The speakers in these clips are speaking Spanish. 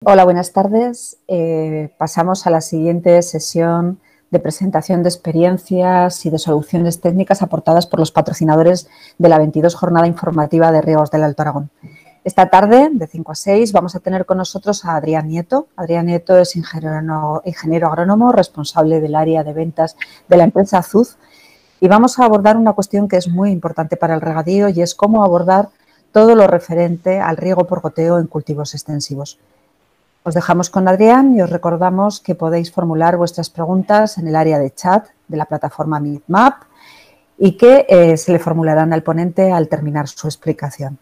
Hola, buenas tardes. Pasamos a la siguiente sesión de presentación de experiencias y de soluciones técnicas aportadas por los patrocinadores de la 22 Jornada Informativa de Riegos del Alto Aragón. Esta tarde, de 5 a 6, vamos a tener con nosotros a Adrián Nieto. Adrián Nieto es ingeniero agrónomo, responsable del área de ventas de la empresa Azuz, y vamos a abordar una cuestión que es muy importante para el regadío y es cómo abordar todo lo referente al riego por goteo en cultivos extensivos. Os dejamos con Adrián y os recordamos que podéis formular vuestras preguntas en el área de chat de la plataforma Meetmap y que se le formularán al ponente al terminar su explicación.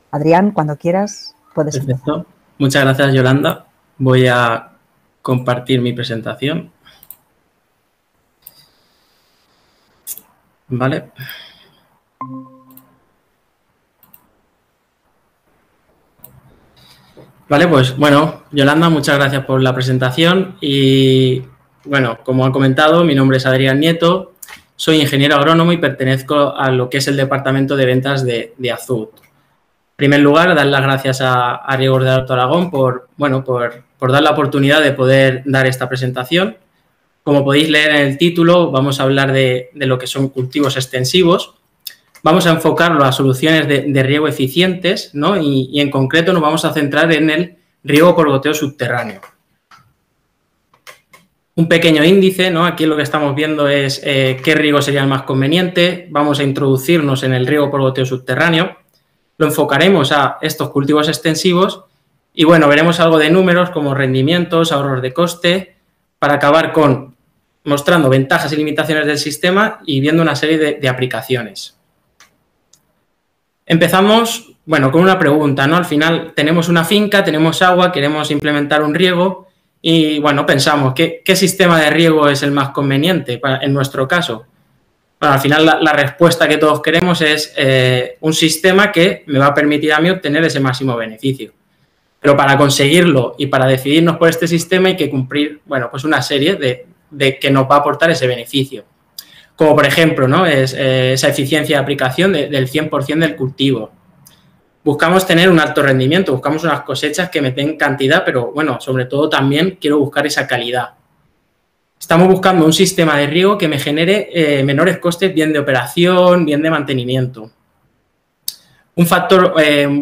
Adrián, cuando quieras, puedes empezar. Perfecto. Muchas gracias, Yolanda. Voy a compartir mi presentación. Vale. Vale, pues bueno, Yolanda, muchas gracias por la presentación y bueno, como ha comentado, mi nombre es Adrián Nieto, soy ingeniero agrónomo y pertenezco a lo que es el departamento de ventas de Azuz. En primer lugar, dar las gracias a Riegos del Alto Aragón por dar la oportunidad de poder dar esta presentación. Como podéis leer en el título, vamos a hablar de lo que son cultivos extensivos. Vamos a enfocarlo a soluciones de riego eficientes, ¿no? Y en concreto nos vamos a centrar en el riego por goteo subterráneo. Un pequeño índice, ¿no? Aquí lo que estamos viendo es qué riego sería el más conveniente. Vamos a introducirnos en el riego por goteo subterráneo. Lo enfocaremos a estos cultivos extensivos y, bueno, veremos algo de números como rendimientos, ahorros de coste, para acabar con mostrando ventajas y limitaciones del sistema y viendo una serie de aplicaciones. Empezamos, bueno, con una pregunta, ¿no? Al final tenemos una finca, tenemos agua, queremos implementar un riego y, bueno, pensamos, ¿qué sistema de riego es el más conveniente en nuestro caso? Bueno, al final la respuesta que todos queremos es un sistema que me va a permitir a mí obtener ese máximo beneficio. Pero para conseguirlo y para decidirnos por este sistema hay que cumplir, bueno, pues una serie de que nos va a aportar ese beneficio. Como por ejemplo, ¿no? Es esa eficiencia de aplicación del 100% del cultivo. Buscamos tener un alto rendimiento, buscamos unas cosechas que me den cantidad, pero bueno, sobre todo también quiero buscar esa calidad. Estamos buscando un sistema de riego que me genere menores costes, bien de operación, bien de mantenimiento. Un factor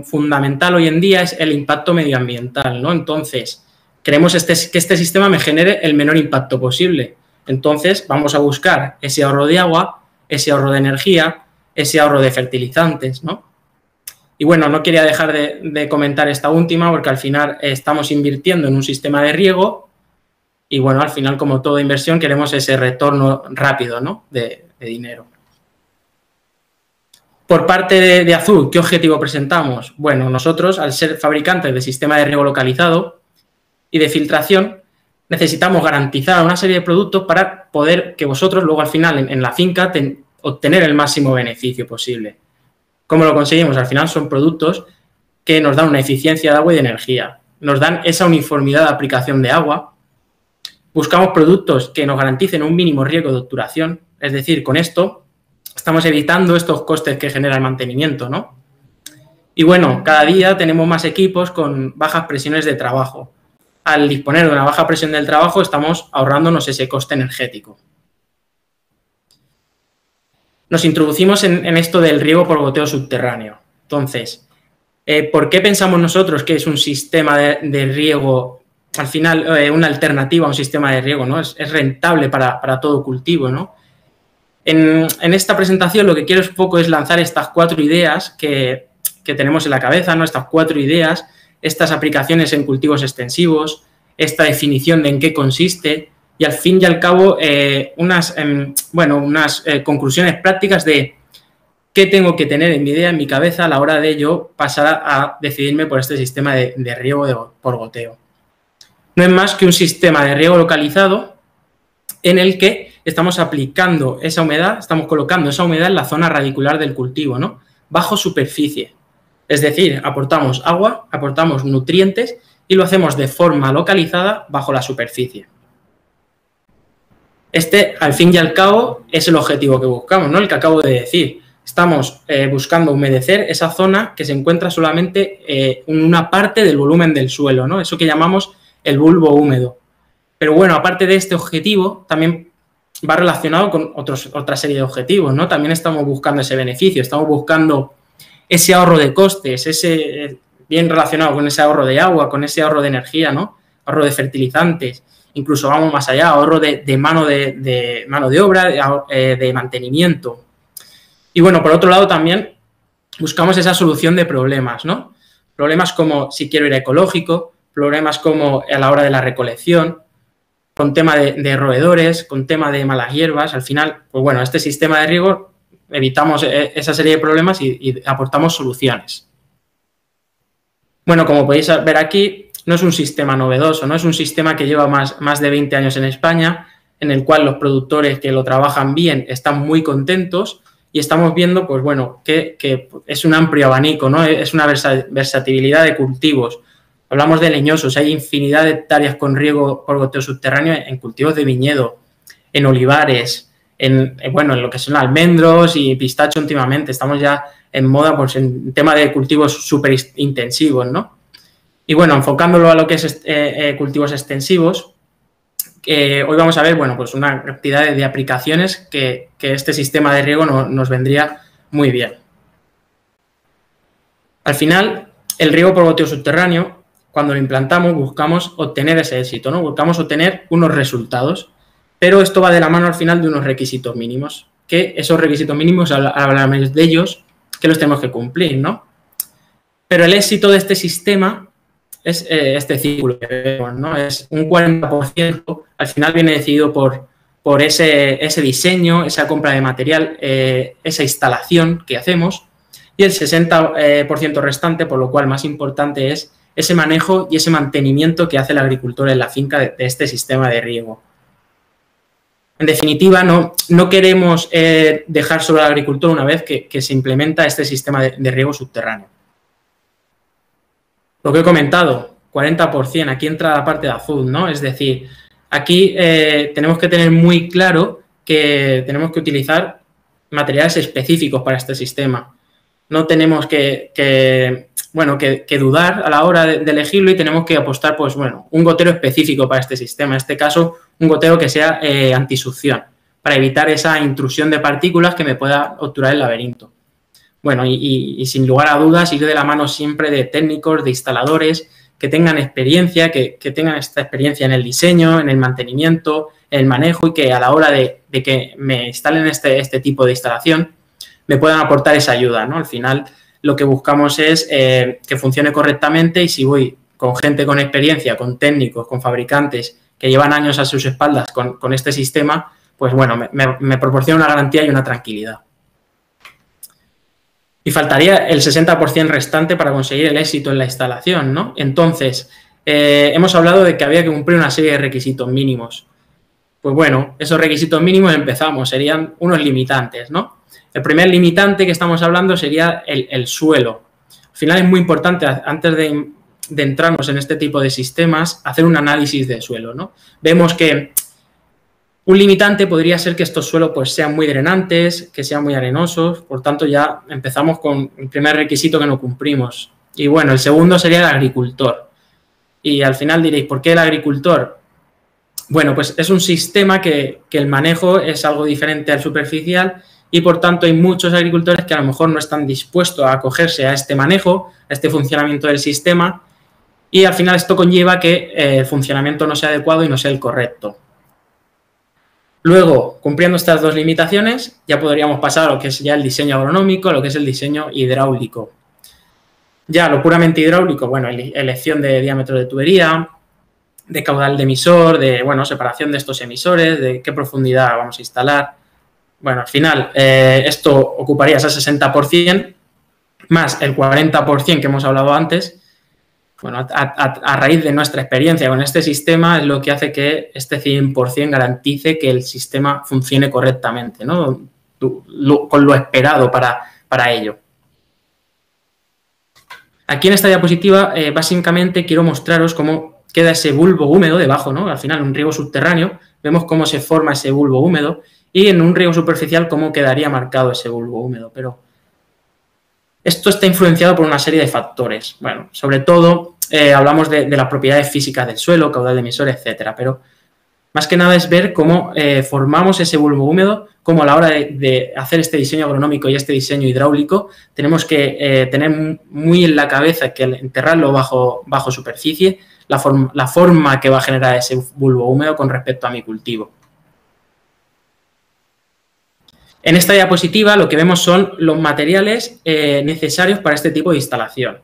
fundamental hoy en día es el impacto medioambiental, ¿no? Entonces, queremos que este sistema me genere el menor impacto posible. Entonces, vamos a buscar ese ahorro de agua, ese ahorro de energía, ese ahorro de fertilizantes, ¿no? Y bueno, no quería dejar de comentar esta última porque al final estamos invirtiendo en un sistema de riego y bueno, al final, como toda inversión, queremos ese retorno rápido, ¿no? de dinero. Por parte de Azuz, ¿qué objetivo presentamos? Bueno, nosotros, al ser fabricantes de sistema de riego localizado y de filtración, necesitamos garantizar una serie de productos para poder que vosotros luego al final en la finca obtener el máximo beneficio posible. ¿Cómo lo conseguimos? Al final son productos que nos dan una eficiencia de agua y de energía, nos dan esa uniformidad de aplicación de agua. Buscamos productos que nos garanticen un mínimo riesgo de obturación, es decir, con esto estamos evitando estos costes que genera el mantenimiento, ¿no? Y bueno, cada día tenemos más equipos con bajas presiones de trabajo. Al disponer de una baja presión del trabajo estamos ahorrándonos ese coste energético. Nos introducimos en esto del riego por goteo subterráneo. Entonces, ¿por qué pensamos nosotros que es un sistema de riego, al final una alternativa a un sistema de riego, ¿no? Es rentable para todo cultivo, ¿no? En esta presentación lo que quiero un poco es lanzar estas 4 ideas que tenemos en la cabeza, ¿no? Estas 4 ideas, estas aplicaciones en cultivos extensivos, esta definición de en qué consiste y al fin y al cabo unas conclusiones prácticas de qué tengo que tener en mi idea, en mi cabeza a la hora de yo pasar a decidirme por este sistema de riego por goteo. No es más que un sistema de riego localizado en el que estamos aplicando esa humedad, estamos colocando esa humedad en la zona radicular del cultivo, ¿no? Bajo superficie. Es decir, aportamos agua, aportamos nutrientes y lo hacemos de forma localizada bajo la superficie. Este, al fin y al cabo, es el objetivo que buscamos, ¿no? El que acabo de decir. Estamos buscando humedecer esa zona que se encuentra solamente en una parte del volumen del suelo, ¿no? Eso que llamamos el bulbo húmedo. Pero bueno, aparte de este objetivo, también va relacionado con otra serie de objetivos, ¿no? También estamos buscando ese beneficio, estamos buscando ese ahorro de costes, bien relacionado con ese ahorro de agua, con ese ahorro de energía, ¿no? Ahorro de fertilizantes, incluso vamos más allá, ahorro de mano de obra, de mantenimiento. Y bueno, por otro lado también buscamos esa solución de problemas, ¿no? Problemas como si quiero ir a ecológico, problemas como a la hora de la recolección, con tema de roedores, con tema de malas hierbas. Al final, pues bueno, este sistema de riego evitamos esa serie de problemas y aportamos soluciones. Bueno, como podéis ver aquí, no es un sistema novedoso, no es un sistema que lleva más de 20 años en España, en el cual los productores que lo trabajan bien están muy contentos y estamos viendo, pues bueno, que es un amplio abanico, ¿no? Es una versatilidad de cultivos. Hablamos de leñosos, hay infinidad de hectáreas con riego por goteo subterráneo en cultivos de viñedo, en olivares, en lo que son almendros y pistacho últimamente. Estamos ya en moda pues, en tema de cultivos súper intensivos, ¿no? Y bueno, enfocándolo a lo que es cultivos extensivos, hoy vamos a ver, bueno, pues una cantidad de aplicaciones que este sistema de riego nos vendría muy bien. Al final, el riego por goteo subterráneo, cuando lo implantamos, buscamos obtener ese éxito, ¿no? Buscamos obtener unos resultados, pero esto va de la mano al final de unos requisitos mínimos, que esos requisitos mínimos, hablamos de ellos, que los tenemos que cumplir, ¿no? Pero el éxito de este sistema es este círculo que vemos, ¿no? Es un 40%, al final viene decidido por ese diseño, esa compra de material, esa instalación que hacemos, y el 60% restante, por lo cual más importante es ese manejo y ese mantenimiento que hace el agricultor en la finca de este sistema de riego. En definitiva, no queremos dejar solo al agricultor una vez que se implementa este sistema de riego subterráneo. Lo que he comentado, 40%, aquí entra la parte de azul, ¿no? Es decir, aquí tenemos que tener muy claro que tenemos que utilizar materiales específicos para este sistema. No tenemos que dudar a la hora de elegirlo y tenemos que apostar, pues bueno, un gotero específico para este sistema. En este caso, un gotero que sea antisucción, para evitar esa intrusión de partículas que me pueda obturar el laberinto. Bueno, y sin lugar a dudas, ir de la mano siempre de técnicos, de instaladores, que tengan experiencia, que tengan esta experiencia en el diseño, en el mantenimiento, en el manejo y que a la hora de que me instalen este tipo de instalación, me puedan aportar esa ayuda, ¿no? Al final, lo que buscamos es que funcione correctamente y si voy con gente con experiencia, con técnicos, con fabricantes que llevan años a sus espaldas con este sistema, pues bueno, me proporciona una garantía y una tranquilidad. Y faltaría el 60% restante para conseguir el éxito en la instalación, ¿no? Entonces, hemos hablado de que había que cumplir una serie de requisitos mínimos. Pues bueno, esos requisitos mínimos serían unos limitantes, ¿no? El primer limitante que estamos hablando sería el suelo. Al final es muy importante, antes de entrarnos en este tipo de sistemas, hacer un análisis de suelo, ¿no? Vemos que un limitante podría ser que estos suelos pues, sean muy drenantes, que sean muy arenosos, por tanto ya empezamos con el primer requisito que no cumplimos. Y bueno, el segundo sería el agricultor. Y al final diréis, ¿por qué el agricultor? Bueno, pues es un sistema que el manejo es algo diferente al superficial y por tanto hay muchos agricultores que a lo mejor no están dispuestos a acogerse a este manejo, a este funcionamiento del sistema y al final esto conlleva que el funcionamiento no sea adecuado y no sea el correcto. Luego, cumpliendo estas dos limitaciones, ya podríamos pasar a lo que es ya el diseño agronómico, a lo que es el diseño hidráulico. Ya lo puramente hidráulico, bueno, elección de diámetro de tubería, de caudal de emisor, de, bueno, separación de estos emisores, de qué profundidad vamos a instalar. Bueno, al final, esto ocuparía ese 60%, más el 40% que hemos hablado antes. Bueno, a raíz de nuestra experiencia con este sistema es lo que hace que este 100% garantice que el sistema funcione correctamente, ¿no? Con lo esperado para ello. Aquí en esta diapositiva, básicamente quiero mostraros cómo queda ese bulbo húmedo debajo, ¿no? Al final, un riego subterráneo, vemos cómo se forma ese bulbo húmedo y en un riego superficial cómo quedaría marcado ese bulbo húmedo. Pero esto está influenciado por una serie de factores. Bueno, sobre todo hablamos de las propiedades físicas del suelo, caudal de emisores, etcétera, pero más que nada es ver cómo formamos ese bulbo húmedo, cómo a la hora de hacer este diseño agronómico y este diseño hidráulico tenemos que tener muy en la cabeza que al enterrarlo bajo superficie, la forma que va a generar ese bulbo húmedo con respecto a mi cultivo. En esta diapositiva lo que vemos son los materiales necesarios para este tipo de instalación.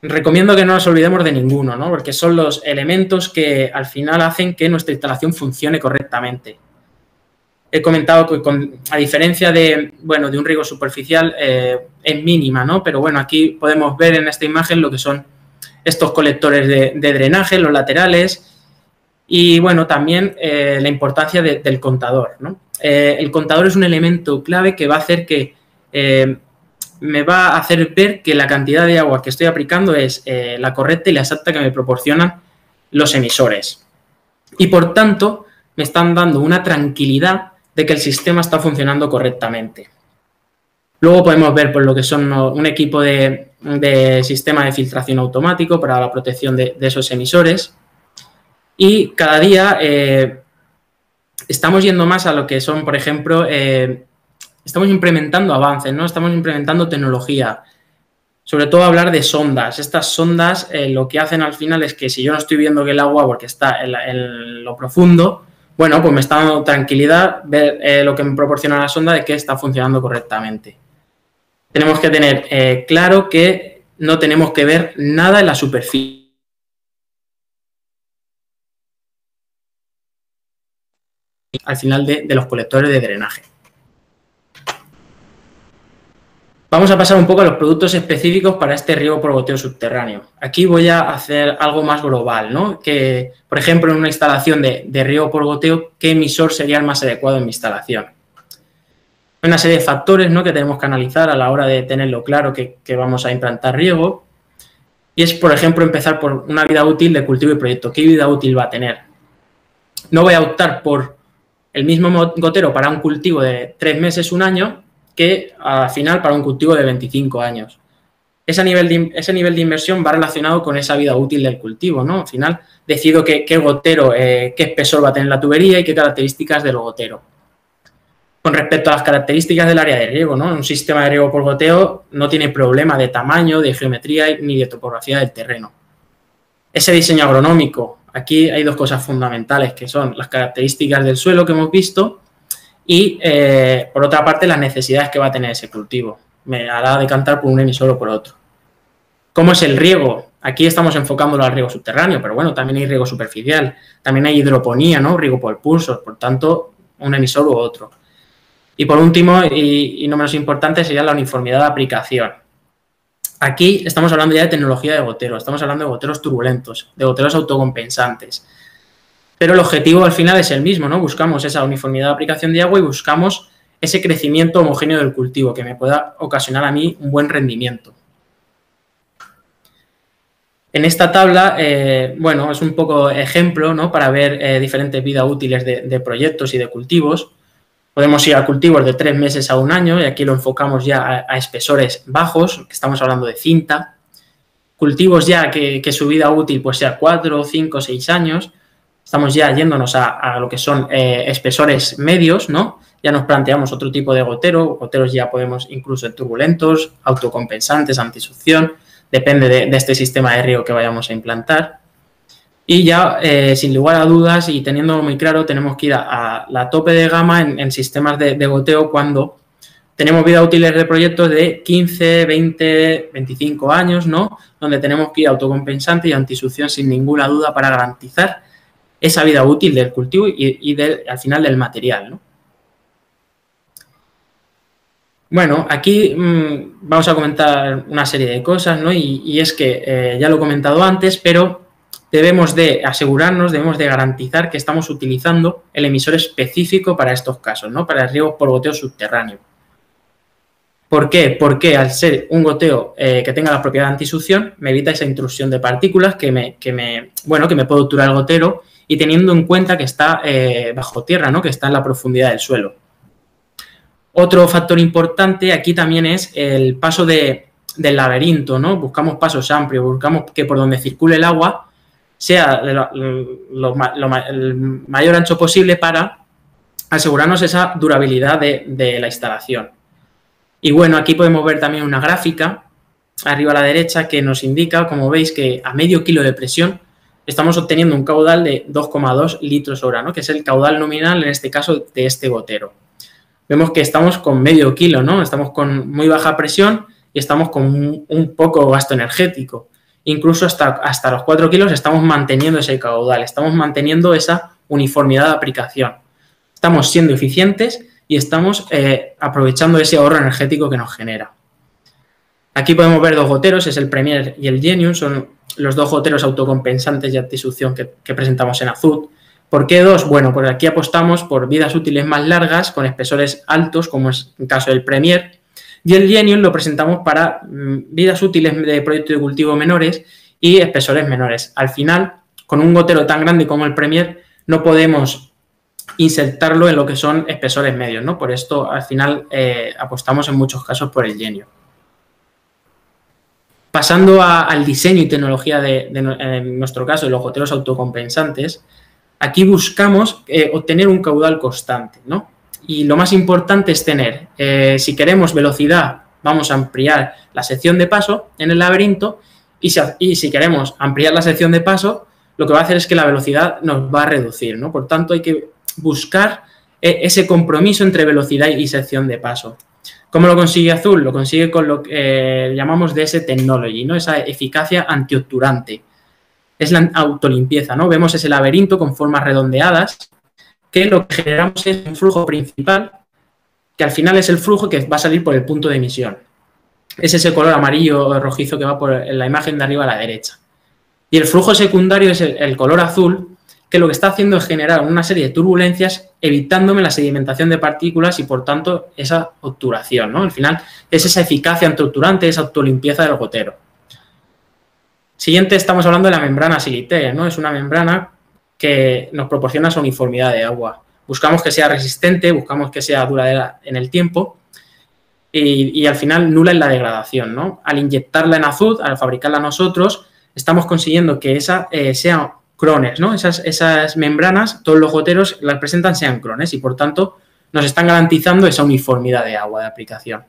Recomiendo que no nos olvidemos de ninguno, ¿no? Porque son los elementos que al final hacen que nuestra instalación funcione correctamente. He comentado que a diferencia de un riego superficial es mínima, ¿no? Pero bueno, aquí podemos ver en esta imagen lo que son estos colectores de drenaje, los laterales y bueno, también la importancia del contador, ¿no? El contador es un elemento clave que va a hacer que me va a hacer ver que la cantidad de agua que estoy aplicando es la correcta y la exacta que me proporcionan los emisores. Y por tanto, me están dando una tranquilidad de que el sistema está funcionando correctamente. Luego podemos ver por lo que son un equipo de sistema de filtración automático para la protección de esos emisores. Y cada día estamos yendo más a lo que son, por ejemplo, estamos implementando avances, ¿no? Estamos implementando tecnología. Sobre todo hablar de sondas. Estas sondas lo que hacen al final es que si yo no estoy viendo que el agua porque está en lo profundo, bueno, pues me está dando tranquilidad ver lo que me proporciona la sonda de que está funcionando correctamente. Tenemos que tener claro que no tenemos que ver nada en la superficie. Al final de los colectores de drenaje. Vamos a pasar un poco a los productos específicos para este riego por goteo subterráneo. Aquí voy a hacer algo más global, ¿no? Que, por ejemplo, en una instalación de riego por goteo, ¿qué emisor sería el más adecuado en mi instalación? Hay una serie de factores, ¿no?, que tenemos que analizar a la hora de tenerlo claro que vamos a implantar riego. Y es, por ejemplo, empezar por una vida útil de cultivo y proyecto. ¿Qué vida útil va a tener? No voy a optar por el mismo gotero para un cultivo de 3 meses, 1 año, que al final para un cultivo de 25 años. Ese nivel de inversión va relacionado con esa vida útil del cultivo, ¿no? Al final decido qué gotero, qué espesor va a tener la tubería y qué características del gotero. Con respecto a las características del área de riego, ¿no? Un sistema de riego por goteo no tiene problema de tamaño, de geometría ni de topografía del terreno. Ese diseño agronómico, aquí hay 2 cosas fundamentales que son las características del suelo que hemos visto y, por otra parte, las necesidades que va a tener ese cultivo. Me hará decantar por un emisor o por otro. ¿Cómo es el riego? Aquí estamos enfocándolo al riego subterráneo, pero bueno, también hay riego superficial. También hay hidroponía, ¿no? Riego por pulsos, por tanto, un emisor u otro. Y por último, y no menos importante, sería la uniformidad de aplicación. Aquí estamos hablando ya de tecnología de gotero, estamos hablando de goteros turbulentos, de goteros autocompensantes. Pero el objetivo al final es el mismo, ¿no? Buscamos esa uniformidad de aplicación de agua y buscamos ese crecimiento homogéneo del cultivo que me pueda ocasionar a mí un buen rendimiento. En esta tabla, bueno, es un poco ejemplo, ¿no?, para ver diferentes vidas útiles de proyectos y de cultivos. Podemos ir a cultivos de 3 meses a 1 año y aquí lo enfocamos ya a espesores bajos, que estamos hablando de cinta. Cultivos ya que su vida útil pues sea 4, 5, 6 años. Estamos ya yéndonos a lo que son espesores medios, ¿no? Ya nos planteamos otro tipo de gotero. Goteros ya podemos incluso en turbulentos, autocompensantes, antisucción. Depende de este sistema de riego que vayamos a implantar. Y ya, sin lugar a dudas y teniéndolo muy claro, tenemos que ir a la tope de gama en sistemas de goteo cuando tenemos vida útiles de proyectos de 15, 20, 25 años, ¿no? Donde tenemos que ir autocompensante y antisucción sin ninguna duda para garantizar esa vida útil del cultivo y al final del material, ¿no? Bueno, aquí vamos a comentar una serie de cosas, ¿no? Y es que ya lo he comentado antes, pero debemos de asegurarnos, debemos de garantizar que estamos utilizando el emisor específico para estos casos, ¿no? Para el riego por goteo subterráneo. ¿Por qué? Porque al ser un goteo que tenga la propiedad de antisucción, me evita esa intrusión de partículas que me puede obturar el gotero, y teniendo en cuenta que está bajo tierra, ¿no? Que está en la profundidad del suelo. Otro factor importante aquí también es el paso del laberinto, ¿no? Buscamos pasos amplios, buscamos que por donde circule el agua sea el mayor ancho posible para asegurarnos esa durabilidad de la instalación. Y bueno, aquí podemos ver también una gráfica arriba a la derecha que nos indica, como veis, que a medio kilo de presión estamos obteniendo un caudal de 2,2 litros hora, ¿no? Que es el caudal nominal, en este caso, de este gotero. Vemos que estamos con medio kilo, ¿no? Estamos con muy baja presión y estamos con un poco gasto energético. Incluso hasta los 4 kilos estamos manteniendo ese caudal, estamos manteniendo esa uniformidad de aplicación. Estamos siendo eficientes y estamos aprovechando ese ahorro energético que nos genera. Aquí podemos ver dos goteros, es el Premier y el Genius, son los dos goteros autocompensantes de antisucción que presentamos en azul. ¿Por qué dos? Bueno, pues aquí apostamos por vidas útiles más largas, con espesores altos, como es el caso del Premier, y el Genius lo presentamos para vidas útiles de proyectos de cultivo menores y espesores menores. Al final, con un gotero tan grande como el Premier, no podemos insertarlo en lo que son espesores medios, ¿no? Por esto, al final, apostamos en muchos casos por el Genius. Pasando al diseño y tecnología en nuestro caso, de los goteros autocompensantes, aquí buscamos obtener un caudal constante, ¿no? Y lo más importante es tener, si queremos velocidad, vamos a ampliar la sección de paso en el laberinto, y si queremos ampliar la sección de paso, lo que va a hacer es que la velocidad nos va a reducir, ¿no? Por tanto, hay que buscar ese compromiso entre velocidad y sección de paso. ¿Cómo lo consigue Azul? Lo consigue con lo que llamamos DS Technology, ¿no? Esa eficacia antiobturante. Es la autolimpieza, ¿no? Vemos ese laberinto con formas redondeadas, que lo que generamos es un flujo principal, que al final es el flujo que va a salir por el punto de emisión. Es ese color amarillo o rojizo que va por la imagen de arriba a la derecha. Y el flujo secundario es el color azul, que lo que está haciendo es generar una serie de turbulencias, evitándome la sedimentación de partículas y, por tanto, esa obturación, ¿no? Al final es esa eficacia antiobturante, esa autolimpieza del gotero. Siguiente, estamos hablando de la membrana Silitec, ¿no? Es una membrana que nos proporciona esa uniformidad de agua. Buscamos que sea resistente, buscamos que sea duradera en el tiempo y al final nula en la degradación, ¿no? Al inyectarla en azul, al fabricarla nosotros, estamos consiguiendo que esa sea crones, ¿no? Esas membranas, todos los goteros las presentan sean crones y, por tanto, nos están garantizando esa uniformidad de agua de aplicación.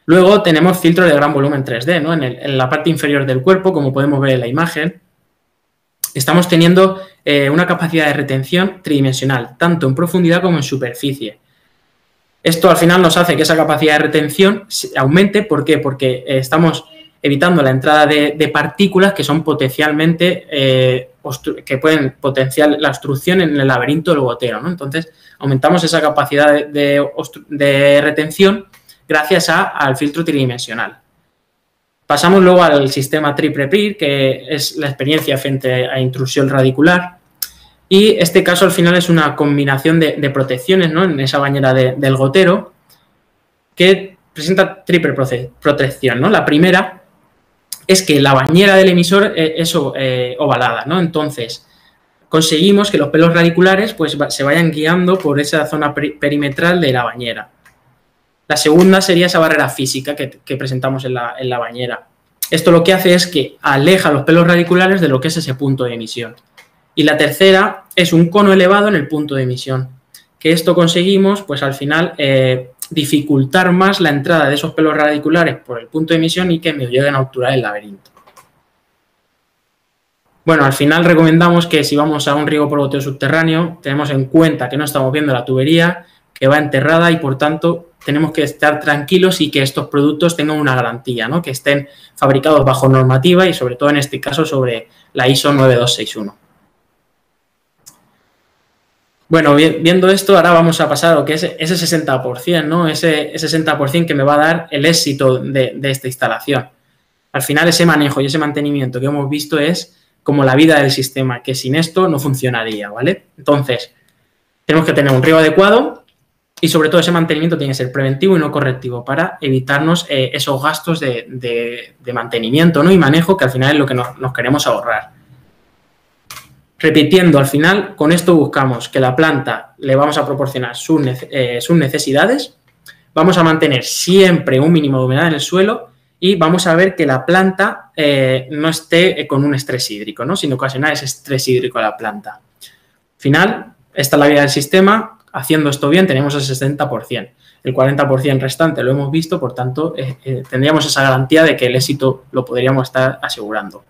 Luego tenemos filtros de gran volumen 3D, ¿no? En la parte inferior del cuerpo, como podemos ver en la imagen, estamos teniendo una capacidad de retención tridimensional, tanto en profundidad como en superficie. Esto al final nos hace que esa capacidad de retención aumente. ¿Por qué? Porque estamos evitando la entrada de partículas que son potencialmente, que pueden potenciar la obstrucción en el laberinto del gotero, ¿no? Entonces, aumentamos esa capacidad de retención gracias al filtro tridimensional. Pasamos luego al sistema Triple PRIR, que es la experiencia frente a intrusión radicular. Y este caso al final es una combinación de protecciones, ¿no? En esa bañera del gotero, que presenta triple protección, ¿no? La primera es que la bañera del emisor es ovalada, ¿no? Entonces, conseguimos que los pelos radiculares pues, se vayan guiando por esa zona perimetral de la bañera. La segunda sería esa barrera física que presentamos en la bañera. Esto lo que hace es que aleja los pelos radiculares de lo que es ese punto de emisión. Y la tercera es un cono elevado en el punto de emisión. Que esto conseguimos, pues al final, dificultar más la entrada de esos pelos radiculares por el punto de emisión y que me lleguen a obturar el laberinto. Bueno, al final recomendamos que si vamos a un riego por goteo subterráneo, tenemos en cuenta que no estamos viendo la tubería, que va enterrada y, por tanto, tenemos que estar tranquilos y que estos productos tengan una garantía, ¿no? Que estén fabricados bajo normativa y, sobre todo, en este caso, sobre la ISO 9261. Bueno, viendo esto, ahora vamos a pasar a lo que es ese 60%, ¿no? Ese 60% que me va a dar el éxito de esta instalación. Al final, ese manejo y ese mantenimiento que hemos visto es como la vida del sistema, que sin esto no funcionaría, ¿vale? Entonces, tenemos que tener un riego adecuado, y sobre todo ese mantenimiento tiene que ser preventivo y no correctivo para evitarnos esos gastos de mantenimiento, ¿no? Y manejo, que al final es lo que nos queremos ahorrar. Repitiendo, al final, con esto buscamos que la planta le vamos a proporcionar sus necesidades, vamos a mantener siempre un mínimo de humedad en el suelo y vamos a ver que la planta no esté con un estrés hídrico, ¿no? Sin ocasionar ese estrés hídrico a la planta. Al final, esta es la vida del sistema. Haciendo esto bien tenemos el 60%. El 40% restante lo hemos visto, por tanto, tendríamos esa garantía de que el éxito lo podríamos estar asegurando.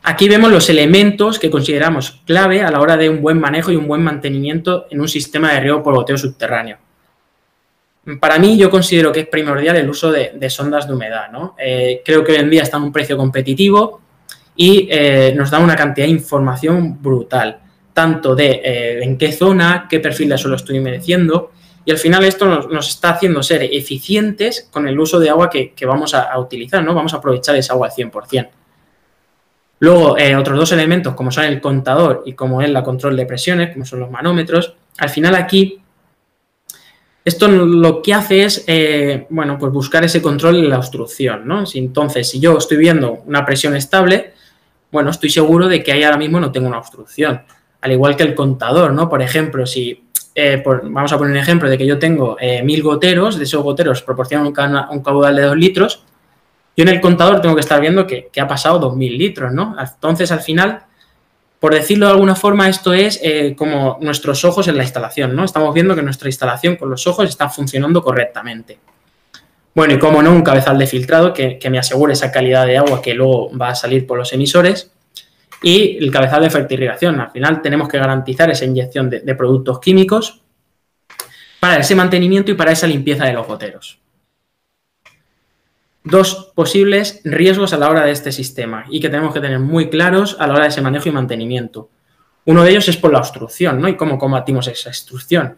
Aquí vemos los elementos que consideramos clave a la hora de un buen manejo y un buen mantenimiento en un sistema de riego por goteo subterráneo. Para mí, yo considero que es primordial el uso de sondas de humedad, ¿no? Creo que hoy en día está en un precio competitivo y nos da una cantidad de información brutal, tanto de en qué zona, qué perfil de suelo estoy humedeciendo, y al final esto nos está haciendo ser eficientes con el uso de agua que vamos a utilizar, ¿no? Vamos a aprovechar esa agua al 100%. Luego, otros dos elementos, como son el contador y como es la control de presiones, como son los manómetros, al final aquí, esto lo que hace es, bueno, pues buscar ese control en la obstrucción, ¿no? Entonces, si yo estoy viendo una presión estable, bueno, estoy seguro de que ahí ahora mismo no tengo una obstrucción. Al igual que el contador, ¿no? Por ejemplo, si vamos a poner un ejemplo de que yo tengo 1000 goteros, de esos goteros proporcionan un caudal de 2 litros, yo en el contador tengo que estar viendo que ha pasado 2000 litros, ¿no? Entonces, al final, por decirlo de alguna forma, esto es como nuestros ojos en la instalación, ¿no? Estamos viendo que nuestra instalación con los ojos está funcionando correctamente. Bueno, y como no, un cabezal de filtrado que me asegure esa calidad de agua que luego va a salir por los emisores. Y el cabezal de fertirrigación. Al final tenemos que garantizar esa inyección de productos químicos para ese mantenimiento y para esa limpieza de los goteros. Dos posibles riesgos a la hora de este sistema y que tenemos que tener muy claros a la hora de ese manejo y mantenimiento. Uno de ellos es por la obstrucción, ¿no? Y cómo combatimos esa obstrucción.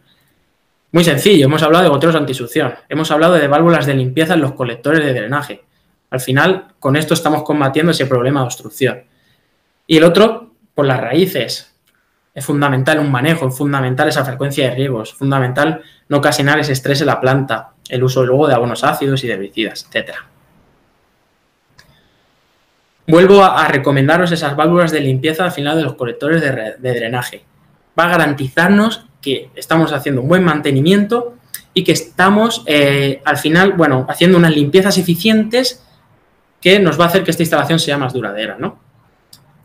Muy sencillo, hemos hablado de goteros antisucción, hemos hablado de válvulas de limpieza en los colectores de drenaje. Al final, con esto estamos combatiendo ese problema de obstrucción. Y el otro, por las raíces. Es fundamental un manejo, es fundamental esa frecuencia de riego, es fundamental no ocasionar ese estrés en la planta, el uso luego de abonos ácidos y de herbicidas, etc. Vuelvo a recomendaros esas válvulas de limpieza al final de los colectores de drenaje. Va a garantizarnos que estamos haciendo un buen mantenimiento y que estamos al final, bueno, haciendo unas limpiezas eficientes que nos va a hacer que esta instalación sea más duradera, ¿no?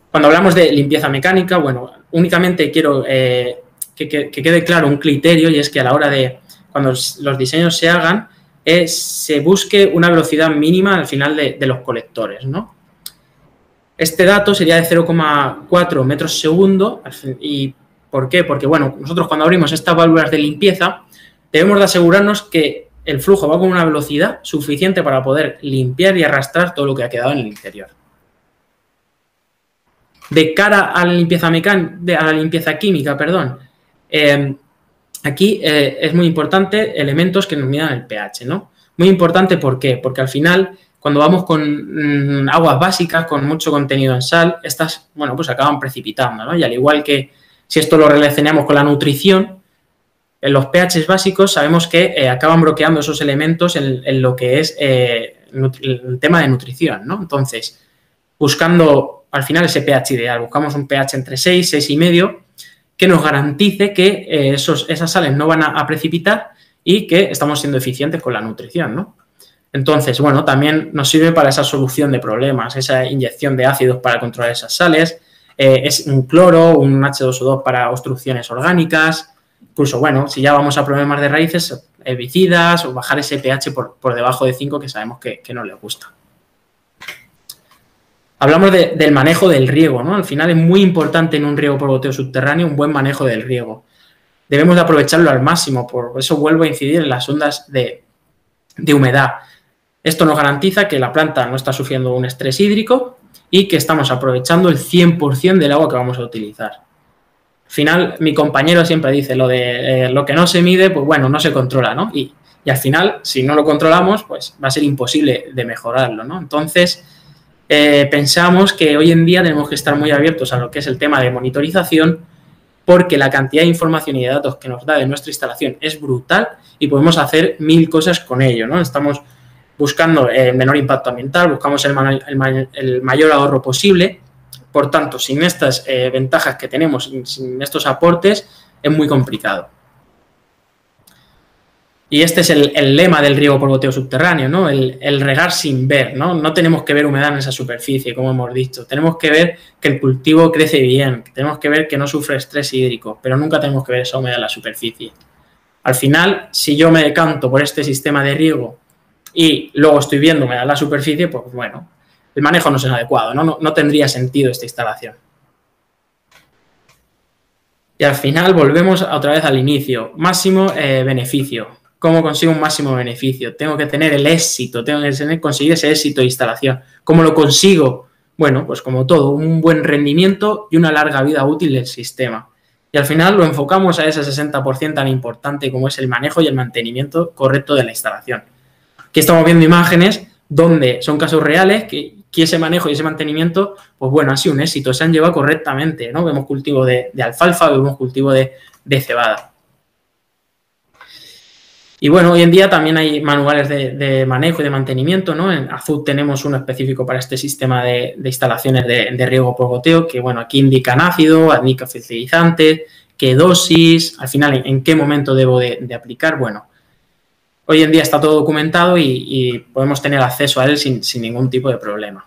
Cuando hablamos de limpieza mecánica, bueno, únicamente quiero que quede claro un criterio, y es que a la hora de, cuando los diseños se hagan, se busque una velocidad mínima al final de los colectores, ¿no? Este dato sería de 0,4 metros segundo. ¿Y por qué? Porque, bueno, nosotros cuando abrimos estas válvulas de limpieza debemos de asegurarnos que el flujo va con una velocidad suficiente para poder limpiar y arrastrar todo lo que ha quedado en el interior. De cara a la limpieza química, perdón, aquí es muy importante elementos que nos midan el pH, ¿no? Muy importante, ¿por qué? Porque al final, cuando vamos con aguas básicas, con mucho contenido en sal, estas, bueno, pues acaban precipitando, ¿no? Y al igual que si esto lo relacionamos con la nutrición, en los pHs básicos sabemos que acaban bloqueando esos elementos en lo que es el tema de nutrición, ¿no? Entonces, buscando al final ese pH ideal, buscamos un pH entre 6, 6,5, que nos garantice que esas sales no van a precipitar y que estamos siendo eficientes con la nutrición, ¿no? Entonces, bueno, también nos sirve para esa solución de problemas, esa inyección de ácidos para controlar esas sales, es un cloro, un H2O2 para obstrucciones orgánicas, incluso, bueno, si ya vamos a problemas de raíces, herbicidas o bajar ese pH por debajo de 5 que sabemos que no les gusta. Hablamos del manejo del riego, ¿no? Al final es muy importante en un riego por goteo subterráneo un buen manejo del riego. Debemos de aprovecharlo al máximo, por eso vuelvo a incidir en las ondas de humedad. Esto nos garantiza que la planta no está sufriendo un estrés hídrico y que estamos aprovechando el 100% del agua que vamos a utilizar. Al final, mi compañero siempre dice lo de lo que no se mide, pues bueno, no se controla, ¿no? Y al final, si no lo controlamos, pues va a ser imposible de mejorarlo, ¿no? Entonces, pensamos que hoy en día tenemos que estar muy abiertos a lo que es el tema de monitorización porque la cantidad de información y de datos que nos da de nuestra instalación es brutal y podemos hacer 1000 cosas con ello, ¿no? Estamos buscando el menor impacto ambiental, buscamos el mayor ahorro posible. Por tanto, sin estas ventajas que tenemos, sin estos aportes, es muy complicado. Y este es el lema del riego por goteo subterráneo, ¿no? El regar sin ver, ¿no? No tenemos que ver humedad en esa superficie, como hemos dicho. Tenemos que ver que el cultivo crece bien, tenemos que ver que no sufre estrés hídrico, pero nunca tenemos que ver esa humedad en la superficie. Al final, si yo me decanto por este sistema de riego y luego estoy viendo humedad en la superficie, pues bueno, el manejo no es adecuado, ¿no? No tendría sentido esta instalación. Y al final volvemos otra vez al inicio. Máximo beneficio. ¿Cómo consigo un máximo beneficio? Tengo que tener el éxito, tengo que conseguir ese éxito de instalación. ¿Cómo lo consigo? Bueno, pues como todo, un buen rendimiento y una larga vida útil del sistema. Y al final lo enfocamos a ese 60% tan importante como es el manejo y el mantenimiento correcto de la instalación. Aquí estamos viendo imágenes donde son casos reales que ese manejo y ese mantenimiento, pues bueno, ha sido un éxito, se han llevado correctamente, ¿no? Vemos cultivo de alfalfa, vemos cultivo de cebada. Y bueno, hoy en día también hay manuales de manejo y de mantenimiento, ¿no? En Azud tenemos uno específico para este sistema de instalaciones de riego por goteo, que bueno, aquí indican ácido, indica fertilizante, qué dosis, al final en qué momento debo de aplicar. Bueno, hoy en día está todo documentado y podemos tener acceso a él sin ningún tipo de problema.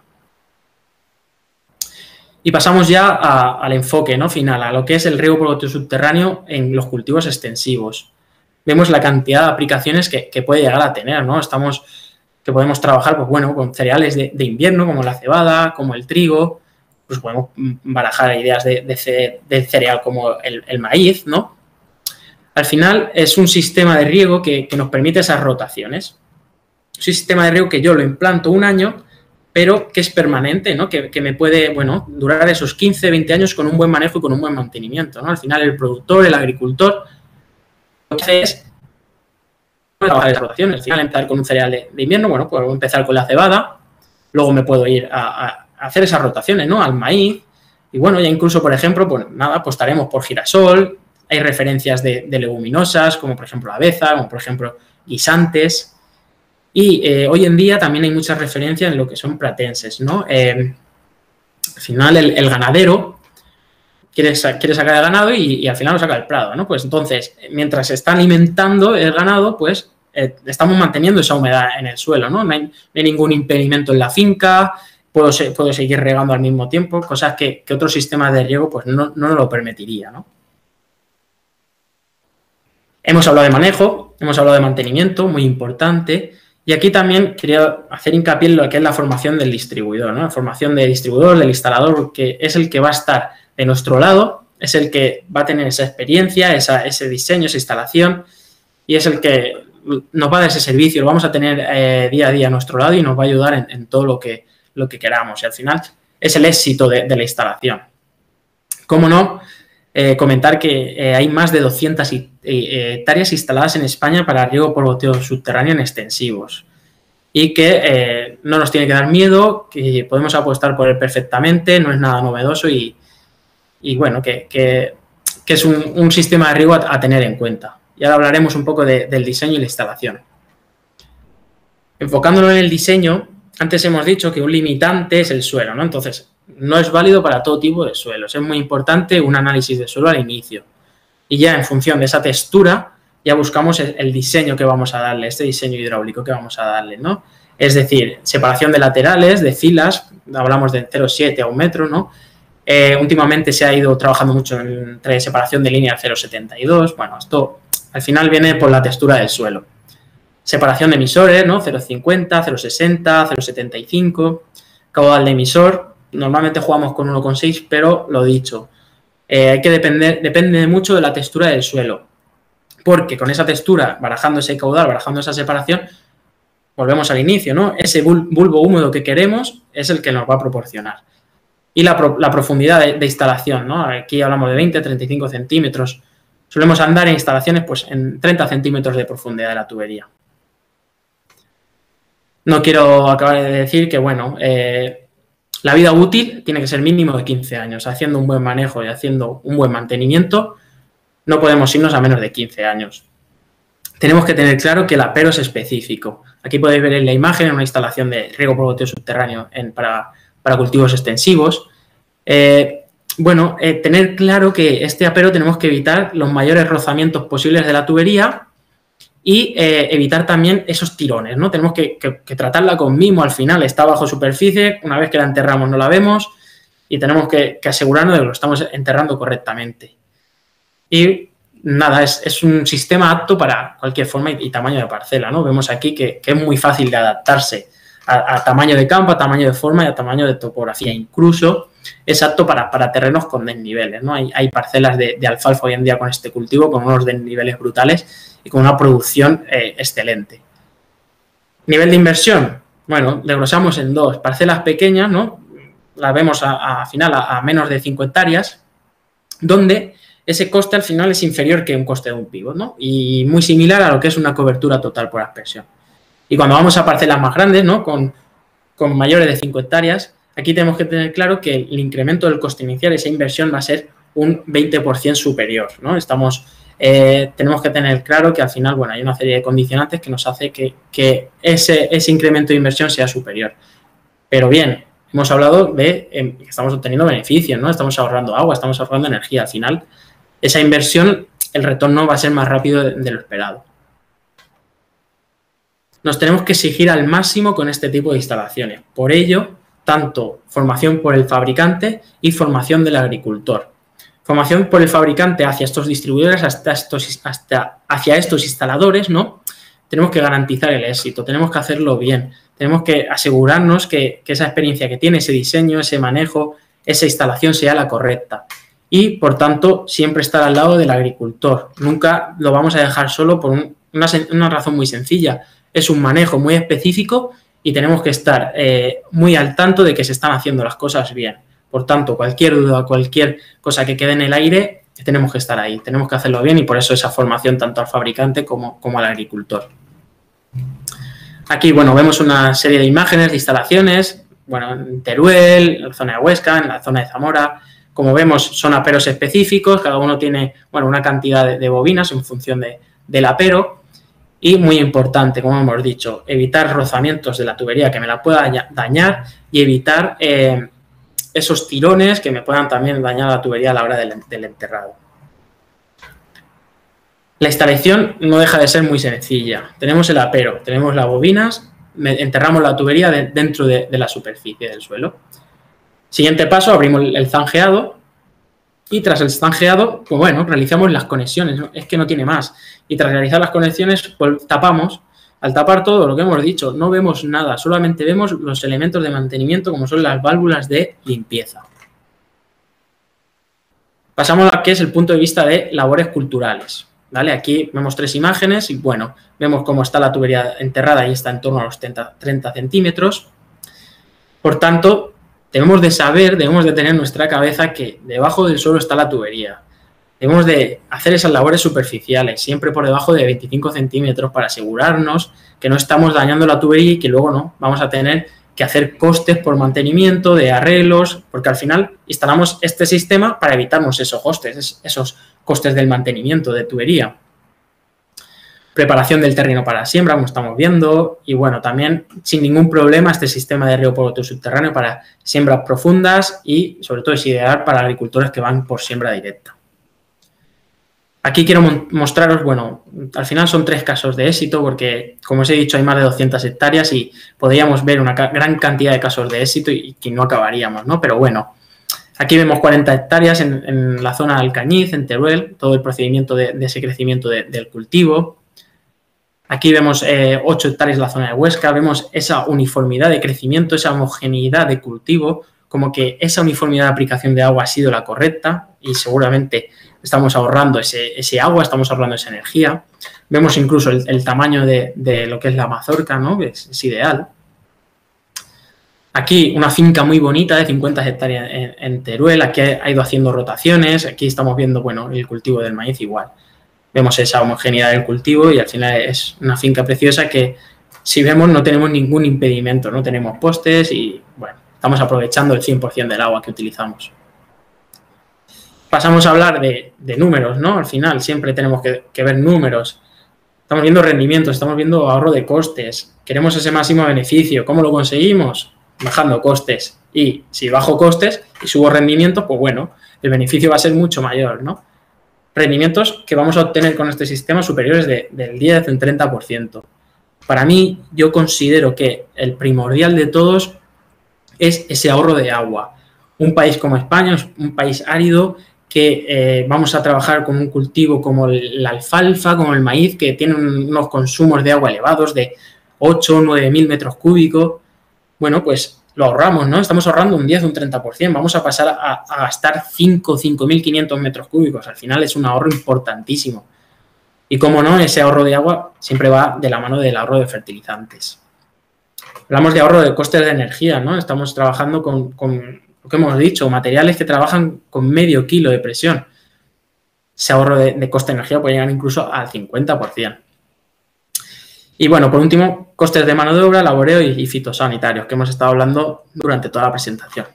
Y pasamos ya al enfoque, ¿no? Final, a lo que es el riego por goteo subterráneo en los cultivos extensivos. Vemos la cantidad de aplicaciones que puede llegar a tener, ¿no? Que podemos trabajar, pues bueno, con cereales de invierno, como la cebada, como el trigo, pues podemos barajar ideas de cereal como el maíz, ¿no? Al final es un sistema de riego que nos permite esas rotaciones. Es un sistema de riego que yo lo implanto un año, pero que es permanente, ¿no? Que me puede, bueno, durar esos 15, 20 años con un buen manejo y con un buen mantenimiento, ¿no? Al final el productor, el agricultor, lo que hace es trabajar esas rotaciones. Al final empezar con un cereal de invierno, bueno, pues voy a empezar con la cebada, luego me puedo ir a hacer esas rotaciones, ¿no? Al maíz, y bueno, ya incluso, por ejemplo, pues nada, apostaremos por girasol, hay referencias de leguminosas, como por ejemplo aveza, como por ejemplo guisantes, y hoy en día también hay muchas referencias en lo que son pratenses, ¿no? Al final el ganadero quiere sacar el ganado y al final lo saca del prado, ¿no? Pues entonces, mientras se está alimentando el ganado, pues estamos manteniendo esa humedad en el suelo, ¿no? No hay ningún impedimento en la finca, puedo seguir regando al mismo tiempo, cosas que otros sistemas de riego pues no nos lo permitiría, ¿no? Hemos hablado de manejo, hemos hablado de mantenimiento, muy importante, y aquí también quería hacer hincapié en lo que es la formación del distribuidor, ¿no? La formación del distribuidor, del instalador, que es el que va a estar de nuestro lado, es el que va a tener esa experiencia, ese diseño, esa instalación, y es el que nos va a dar ese servicio, lo vamos a tener día a día a nuestro lado y nos va a ayudar en todo lo que queramos. Y al final es el éxito de la instalación. ¿Cómo no? Comentar que hay más de 200 hectáreas instaladas en España para riego por goteo subterráneo en extensivos y que no nos tiene que dar miedo, que podemos apostar por él perfectamente, no es nada novedoso y bueno, que es un sistema de riego a tener en cuenta. Y ahora hablaremos un poco del diseño y la instalación. Enfocándonos en el diseño, antes hemos dicho que un limitante es el suelo, ¿no? Entonces, no es válido para todo tipo de suelos. Es muy importante un análisis de suelo al inicio. Y ya en función de esa textura, ya buscamos el diseño que vamos a darle, este diseño hidráulico que vamos a darle, ¿no? Es decir, separación de laterales, de filas, hablamos de 0,7 a 1 metro, ¿no? Últimamente se ha ido trabajando mucho entre separación de línea 0,72. Bueno, esto al final viene por la textura del suelo. Separación de emisores, ¿no? 0,50, 0,60, 0,75. Caudal de emisor. Normalmente jugamos con 1,6, pero lo dicho, depende mucho de la textura del suelo. Porque con esa textura, barajando ese caudal, barajando esa separación, volvemos al inicio, ¿no? Ese bulbo húmedo que queremos es el que nos va a proporcionar. Y la profundidad de instalación, ¿no? Aquí hablamos de 20, 35 centímetros. Solemos andar en instalaciones pues en 30 centímetros de profundidad de la tubería. No quiero acabar de decir que, bueno, La vida útil tiene que ser mínimo de 15 años. Haciendo un buen manejo y haciendo un buen mantenimiento, no podemos irnos a menos de 15 años. Tenemos que tener claro que el apero es específico. Aquí podéis ver en la imagen una instalación de riego por goteo subterráneo para cultivos extensivos. Tener claro que este apero tenemos que evitar los mayores rozamientos posibles de la tubería y evitar también esos tirones, ¿no? Tenemos que tratarla con mimo al final, está bajo superficie, una vez que la enterramos no la vemos y tenemos que asegurarnos de que lo estamos enterrando correctamente. Y nada, es un sistema apto para cualquier forma y tamaño de parcela, ¿no? Vemos aquí que es muy fácil de adaptarse a tamaño de campo, a tamaño de forma y a tamaño de topografía. Incluso es apto para terrenos con desniveles, ¿no? Hay parcelas de alfalfa hoy en día con este cultivo con unos desniveles brutales y con una producción excelente. Nivel de inversión, bueno, desglosamos en dos. Parcelas pequeñas, ¿no? Las vemos al final a menos de 5 hectáreas, donde ese coste al final es inferior que un coste de un pivot, ¿no? Y muy similar a lo que es una cobertura total por aspersión. Y cuando vamos a parcelas más grandes, ¿no? Con mayores de 5 hectáreas, aquí tenemos que tener claro que el incremento del coste inicial, esa inversión va a ser un 20% superior, ¿no? Tenemos que tener claro que al final, bueno, hay una serie de condicionantes que nos hace que ese incremento de inversión sea superior. Pero bien, hemos hablado de que estamos obteniendo beneficios, ¿no? Estamos ahorrando agua, estamos ahorrando energía. Al final, esa inversión, el retorno va a ser más rápido de lo esperado. Nos tenemos que exigir al máximo con este tipo de instalaciones. Por ello, tanto formación por el fabricante y formación del agricultor. Formación por el fabricante hacia estos distribuidores, hacia estos instaladores, ¿no? Tenemos que garantizar el éxito, tenemos que hacerlo bien, tenemos que asegurarnos que esa experiencia que tiene, ese diseño, ese manejo, esa instalación sea la correcta. Y, por tanto, siempre estar al lado del agricultor. Nunca lo vamos a dejar solo por una razón muy sencilla. Es un manejo muy específico y tenemos que estar muy al tanto de que se están haciendo las cosas bien. Por tanto, cualquier duda, cualquier cosa que quede en el aire, tenemos que estar ahí, tenemos que hacerlo bien y por eso esa formación tanto al fabricante como al agricultor. Aquí, bueno, vemos una serie de imágenes de instalaciones, bueno, en Teruel, en la zona de Huesca, en la zona de Zamora. Como vemos, son aperos específicos, cada uno tiene, bueno, una cantidad de bobinas en función del apero. Y muy importante, como hemos dicho, evitar rozamientos de la tubería que me la pueda dañar y evitar esos tirones que me puedan también dañar la tubería a la hora del enterrado. La instalación no deja de ser muy sencilla. Tenemos el apero, tenemos las bobinas, enterramos la tubería dentro de la superficie del suelo. Siguiente paso, abrimos el zanjeado y tras el zanjeado, pues bueno, realizamos las conexiones, ¿no? Es que no tiene más. Y tras realizar las conexiones, pues tapamos. Al tapar todo lo que hemos dicho, no vemos nada, solamente vemos los elementos de mantenimiento como son las válvulas de limpieza. Pasamos a lo que es el punto de vista de labores culturales, ¿vale? Aquí vemos 3 imágenes y, bueno, vemos cómo está la tubería enterrada y está en torno a los 30 centímetros. Por tanto, debemos de tener en nuestra cabeza que debajo del suelo está la tubería. Debemos de hacer esas labores superficiales, siempre por debajo de 25 centímetros para asegurarnos que no estamos dañando la tubería y que luego no vamos a tener que hacer costes por mantenimiento, de arreglos, porque al final instalamos este sistema para evitarnos esos costes del mantenimiento de tubería. Preparación del terreno para la siembra, como estamos viendo, y bueno, también sin ningún problema este sistema de riego por goteo subterráneo para siembras profundas y sobre todo es ideal para agricultores que van por siembra directa. Aquí quiero mostraros, bueno, al final son 3 casos de éxito porque, como os he dicho, hay más de 200 hectáreas y podríamos ver una gran cantidad de casos de éxito y que no acabaríamos, ¿no? Pero bueno, aquí vemos 40 hectáreas en la zona de Alcañiz, en Teruel, todo el procedimiento de ese crecimiento del cultivo. Aquí vemos 8 hectáreas en la zona de Huesca, vemos esa uniformidad de crecimiento, esa homogeneidad de cultivo, como que esa uniformidad de aplicación de agua ha sido la correcta y seguramente estamos ahorrando ese agua, estamos ahorrando esa energía. Vemos incluso el tamaño de lo que es la mazorca, ¿no? Es ideal. Aquí una finca muy bonita de 50 hectáreas en Teruel, aquí ha ido haciendo rotaciones, aquí estamos viendo, bueno, el cultivo del maíz igual. Vemos esa homogeneidad del cultivo y al final es una finca preciosa que, si vemos, no tenemos ningún impedimento, no tenemos postes y, bueno, Estamos aprovechando el 100% del agua que utilizamos. Pasamos a hablar de números, ¿no? Al final siempre tenemos que ver números. Estamos viendo rendimientos, estamos viendo ahorro de costes. Queremos ese máximo beneficio. ¿Cómo lo conseguimos? Bajando costes. Y si bajo costes y subo rendimientos, pues bueno, el beneficio va a ser mucho mayor, ¿no? Rendimientos que vamos a obtener con este sistema superiores del 10 al 30%. Para mí, yo considero que el primordial de todos es ese ahorro de agua. Un país como España es un país árido que vamos a trabajar con un cultivo como la alfalfa, como el maíz, que tienen unos consumos de agua elevados de 8 o 9.000 metros cúbicos. Bueno, pues lo ahorramos, ¿no? Estamos ahorrando un 10 o un 30%. Vamos a pasar a gastar 5.500 metros cúbicos. Al final es un ahorro importantísimo. Y como no, ese ahorro de agua siempre va de la mano del ahorro de fertilizantes. Hablamos de ahorro de costes de energía, ¿no? Estamos trabajando con lo que hemos dicho, materiales que trabajan con medio kilo de presión. Ese ahorro de coste de energía puede llegar incluso al 50%. Y bueno, por último, costes de mano de obra, laboreo y fitosanitarios, que hemos estado hablando durante toda la presentación.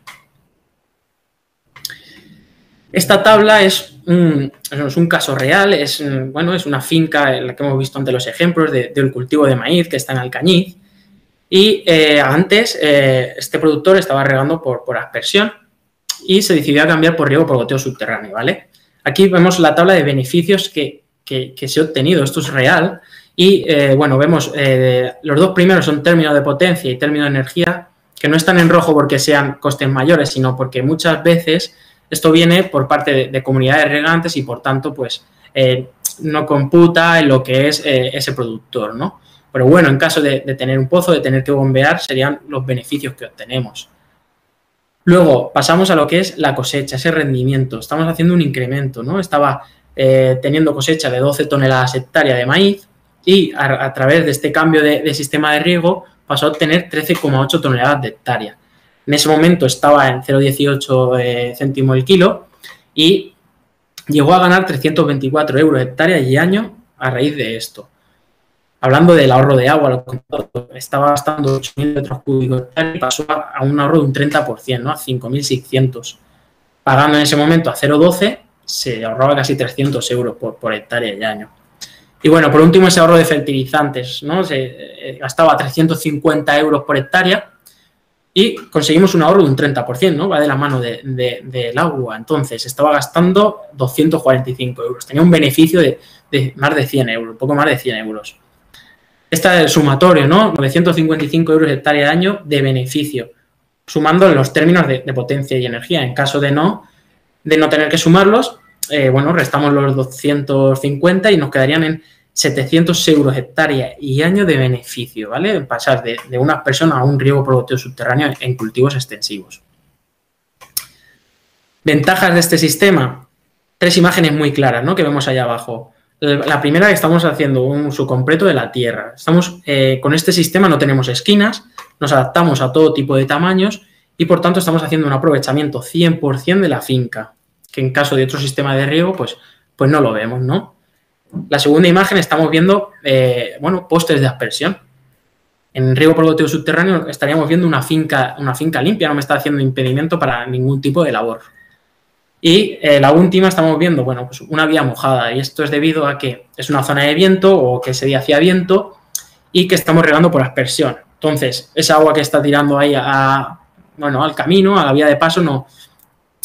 Esta tabla es un caso real, es una finca en la que hemos visto ante los ejemplos del cultivo de maíz que está en Alcañiz. Y antes este productor estaba regando por aspersión y se decidió a cambiar por riego por goteo subterráneo, ¿vale? Aquí vemos la tabla de beneficios que se ha obtenido, esto es real. Y vemos los dos primeros son términos de potencia y términos de energía, que no están en rojo porque sean costes mayores, sino porque muchas veces esto viene por parte de comunidades regantes y por tanto pues no computa en lo que es ese productor, ¿no? Pero bueno, en caso de tener un pozo, de tener que bombear, serían los beneficios que obtenemos. Luego pasamos a lo que es la cosecha, ese rendimiento. Estamos haciendo un incremento, ¿no? Estaba teniendo cosecha de 12 toneladas hectárea de maíz y a través de este cambio de sistema de riego pasó a obtener 13,8 toneladas de hectárea. En ese momento estaba en 0,18 céntimos el kilo y llegó a ganar 324 euros hectárea y año a raíz de esto. Hablando del ahorro de agua, estaba gastando 8.000 metros cúbicos y pasó a un ahorro de un 30%, ¿no? A 5.600. Pagando en ese momento a 0,12 se ahorraba casi 300 euros por hectárea y año. Y bueno, por último ese ahorro de fertilizantes, ¿no? Se gastaba 350 euros por hectárea y conseguimos un ahorro de un 30%, ¿no? Va de la mano del agua. Entonces, estaba gastando 245 euros. Tenía un beneficio de más de 100 euros, un poco más de 100 euros. Este es el sumatorio, ¿no? 955 euros hectárea de año de beneficio, sumando en los términos de potencia y energía. En caso de no tener que sumarlos, restamos los 250 y nos quedarían en 700 euros hectárea y año de beneficio, ¿vale? Pasar de unas personas a un riego por goteo subterráneo en cultivos extensivos. Ventajas de este sistema. 3 imágenes muy claras, ¿no? Que vemos allá abajo. La primera, que estamos haciendo un uso completo de la tierra. Estamos con este sistema no tenemos esquinas, nos adaptamos a todo tipo de tamaños y por tanto estamos haciendo un aprovechamiento 100% de la finca, que en caso de otro sistema de riego pues no lo vemos, ¿no? La segunda imagen estamos viendo postes de aspersión. En riego por goteo subterráneo estaríamos viendo una finca limpia, no me está haciendo impedimento para ningún tipo de labor. Y la última estamos viendo, pues una vía mojada, y esto es debido a que es una zona de viento o que ese día hacía viento y que estamos regando por aspersión. Entonces, esa agua que está tirando ahí al camino, a la vía de paso,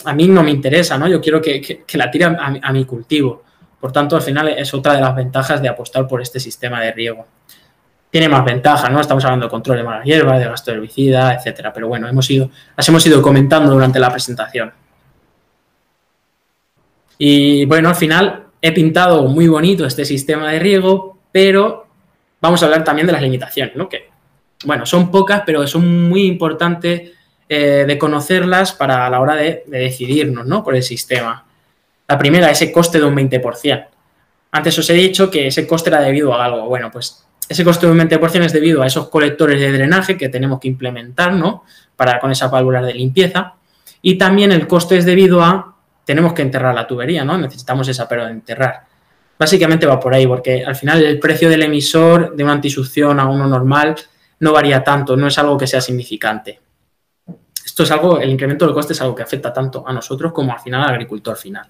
a mí no me interesa, ¿no? Yo quiero que la tire a mi cultivo. Por tanto, al final es otra de las ventajas de apostar por este sistema de riego. Tiene más ventajas, ¿no? Estamos hablando de control de malas hierbas, de gasto de herbicida, etcétera. Pero bueno, las hemos ido comentando durante la presentación. Y bueno, al final he pintado muy bonito este sistema de riego, pero vamos a hablar también de las limitaciones, ¿no? Que, son pocas, pero son muy importantes de conocerlas a la hora de decidirnos, ¿no? Por el sistema. La primera, ese coste de un 20%. Antes os he dicho que ese coste era debido a algo. Bueno, pues ese coste de un 20% es debido a esos colectores de drenaje que tenemos que implementar, ¿no? Con esas válvulas de limpieza. Y también el coste es debido a tenemos que enterrar la tubería, ¿no? Necesitamos esa pero de enterrar. Básicamente va por ahí, porque al final el precio del emisor de una antisucción a uno normal no varía tanto, no es algo que sea significante. Esto es algo, el incremento del coste es algo que afecta tanto a nosotros como al final al agricultor final,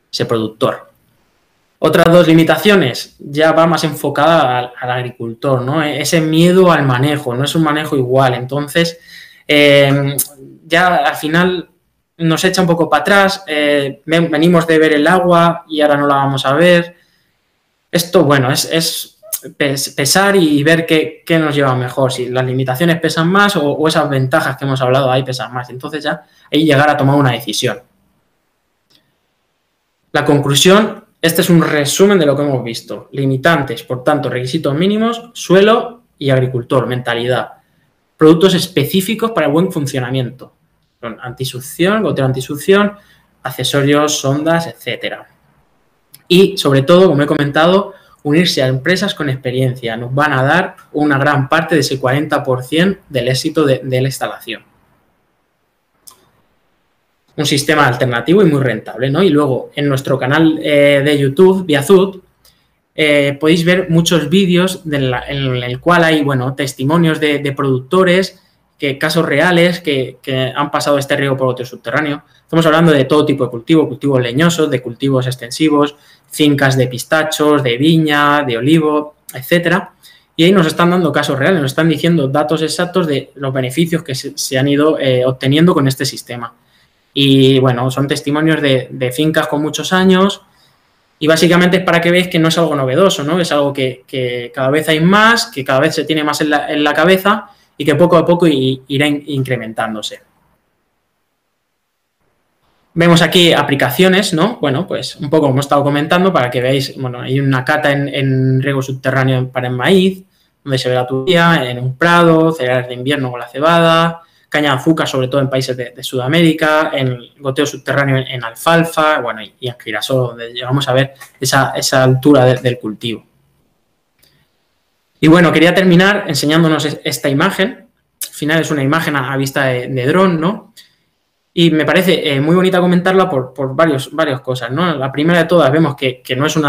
ese productor. Otras dos limitaciones, ya va más enfocada al agricultor, ¿no? Ese miedo al manejo, no es un manejo igual. Entonces, ya al final nos echa un poco para atrás, venimos de ver el agua y ahora no la vamos a ver. Esto, bueno, es pesar y ver qué nos lleva mejor, si las limitaciones pesan más o esas ventajas que hemos hablado ahí pesan más. Entonces ya ahí llegar a tomar una decisión. La conclusión, este es un resumen de lo que hemos visto. Limitantes, por tanto, requisitos mínimos, suelo y agricultor, mentalidad. Productos específicos para el buen funcionamiento. Son antisucción, goteo antisucción, accesorios, sondas, etcétera. Y, sobre todo, como he comentado, unirse a empresas con experiencia. Nos van a dar una gran parte de ese 40% del éxito de la instalación. Un sistema alternativo y muy rentable, ¿no? Y luego, en nuestro canal de YouTube, Biazud, podéis ver muchos vídeos en el cual hay, bueno, testimonios de productores, casos reales que han pasado este riego por goteo subterráneo. Estamos hablando de todo tipo de cultivos leñosos, de cultivos extensivos, fincas de pistachos, de viña, de olivo, etcétera. Y ahí nos están dando casos reales, nos están diciendo datos exactos de los beneficios que se han ido obteniendo con este sistema. Y, bueno, son testimonios de fincas con muchos años y básicamente es para que veáis que no es algo novedoso, ¿no? Es algo que cada vez hay más, que cada vez se tiene más en la cabeza y que poco a poco irá incrementándose. Vemos aquí aplicaciones, ¿no? Bueno, pues un poco como hemos estado comentando para que veáis, bueno, hay una cata en riego subterráneo para el maíz, donde se ve la tubería, en un prado, cereales de invierno con la cebada, caña de azúcar, sobre todo en países de Sudamérica, en goteo subterráneo en alfalfa, bueno, y en girasol, donde llegamos a ver esa altura del cultivo. Y bueno, quería terminar enseñándonos esta imagen. Al final es una imagen a vista de dron, ¿no? Y me parece muy bonita comentarla por varias cosas, ¿no? La primera de todas, vemos que no es un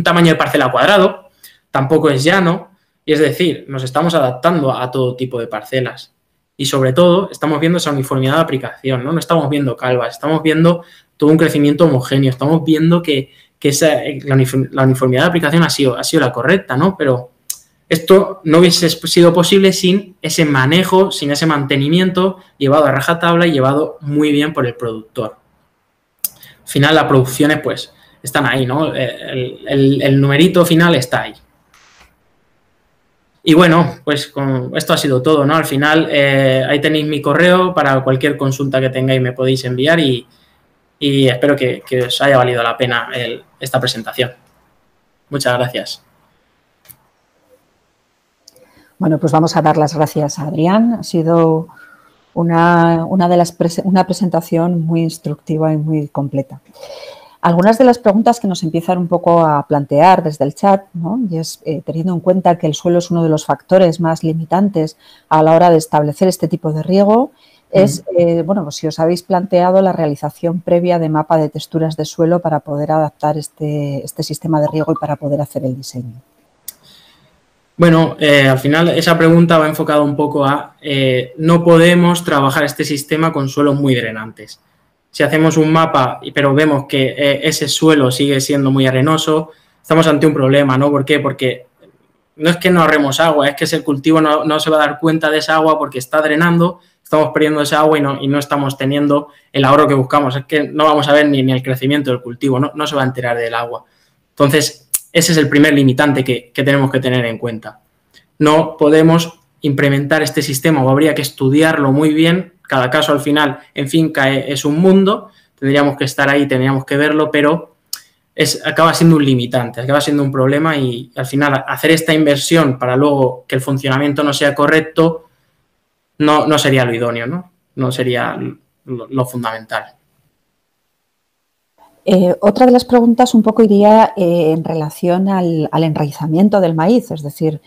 tamaño de parcela cuadrado, tampoco es llano, y es decir, nos estamos adaptando a todo tipo de parcelas. Y sobre todo, estamos viendo esa uniformidad de aplicación, ¿no? No estamos viendo calvas, estamos viendo todo un crecimiento homogéneo, estamos viendo que la uniformidad de aplicación ha sido la correcta, ¿no? Pero esto no hubiese sido posible sin ese manejo, sin ese mantenimiento llevado a rajatabla y llevado muy bien por el productor. Al final, las producciones, pues, están ahí, ¿no? El numerito final está ahí. Y bueno, pues esto ha sido todo, ¿no? Al final, ahí tenéis mi correo para cualquier consulta que tengáis me podéis enviar y espero que os haya valido la pena esta presentación. Muchas gracias. Bueno, pues vamos a dar las gracias a Adrián. Ha sido una presentación muy instructiva y muy completa. Algunas de las preguntas que nos empiezan un poco a plantear desde el chat, ¿no? Y es teniendo en cuenta que el suelo es uno de los factores más limitantes a la hora de establecer este tipo de riego, es, bueno, pues si os habéis planteado la realización previa de mapa de texturas de suelo para poder adaptar este sistema de riego y para poder hacer el diseño. Bueno, al final esa pregunta va enfocada un poco a no podemos trabajar este sistema con suelos muy drenantes. Si hacemos un mapa, pero vemos que ese suelo sigue siendo muy arenoso, estamos ante un problema, ¿no? ¿Por qué? Porque no es que no ahorremos agua, es que ese cultivo no se va a dar cuenta de esa agua porque está drenando, estamos perdiendo esa agua y no estamos teniendo el ahorro que buscamos. Es que no vamos a ver ni el crecimiento del cultivo, no se va a enterar del agua. Entonces, ese es el primer limitante que tenemos que tener en cuenta. No podemos implementar este sistema o habría que estudiarlo muy bien. Cada caso al final en finca es un mundo, tendríamos que estar ahí, tendríamos que verlo, pero acaba siendo un limitante, acaba siendo un problema y al final hacer esta inversión para luego que el funcionamiento no sea correcto no sería lo idóneo, no sería lo fundamental. Otra de las preguntas un poco iría en relación al enraizamiento del maíz, es decir,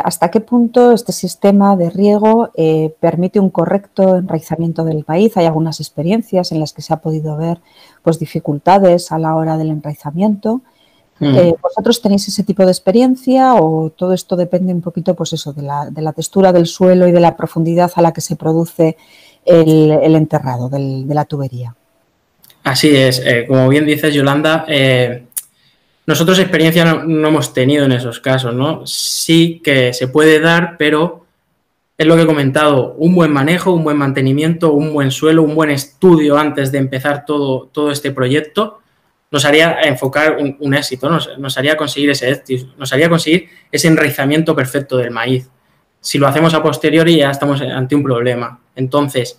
¿hasta qué punto este sistema de riego permite un correcto enraizamiento del maíz? Hay algunas experiencias en las que se ha podido ver pues, dificultades a la hora del enraizamiento. ¿Vosotros tenéis ese tipo de experiencia o todo esto depende un poquito, pues eso, de la textura del suelo y de la profundidad a la que se produce el enterrado de la tubería? Así es, como bien dices, Yolanda, nosotros experiencia no hemos tenido en esos casos, ¿no? Sí que se puede dar, pero es lo que he comentado, un buen manejo, un buen mantenimiento, un buen suelo, un buen estudio antes de empezar todo este proyecto nos haría enfocar un éxito, nos haría conseguir ese éxito, nos haría conseguir ese enraizamiento perfecto del maíz. Si lo hacemos a posteriori ya estamos ante un problema. Entonces,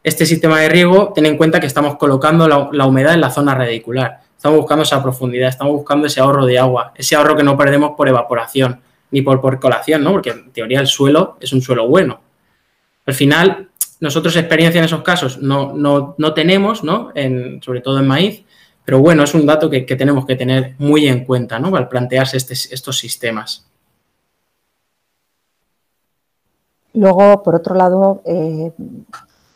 este sistema de riego, ten en cuenta que estamos colocando la humedad en la zona radicular. Estamos buscando esa profundidad, estamos buscando ese ahorro de agua, ese ahorro que no perdemos por evaporación ni por percolación, ¿no? Porque en teoría el suelo es un suelo bueno. Al final, nosotros experiencia en esos casos no tenemos, ¿no? Sobre todo en maíz, pero bueno, es un dato que tenemos que tener muy en cuenta, ¿no? Al plantearse estos sistemas. Luego, por otro lado,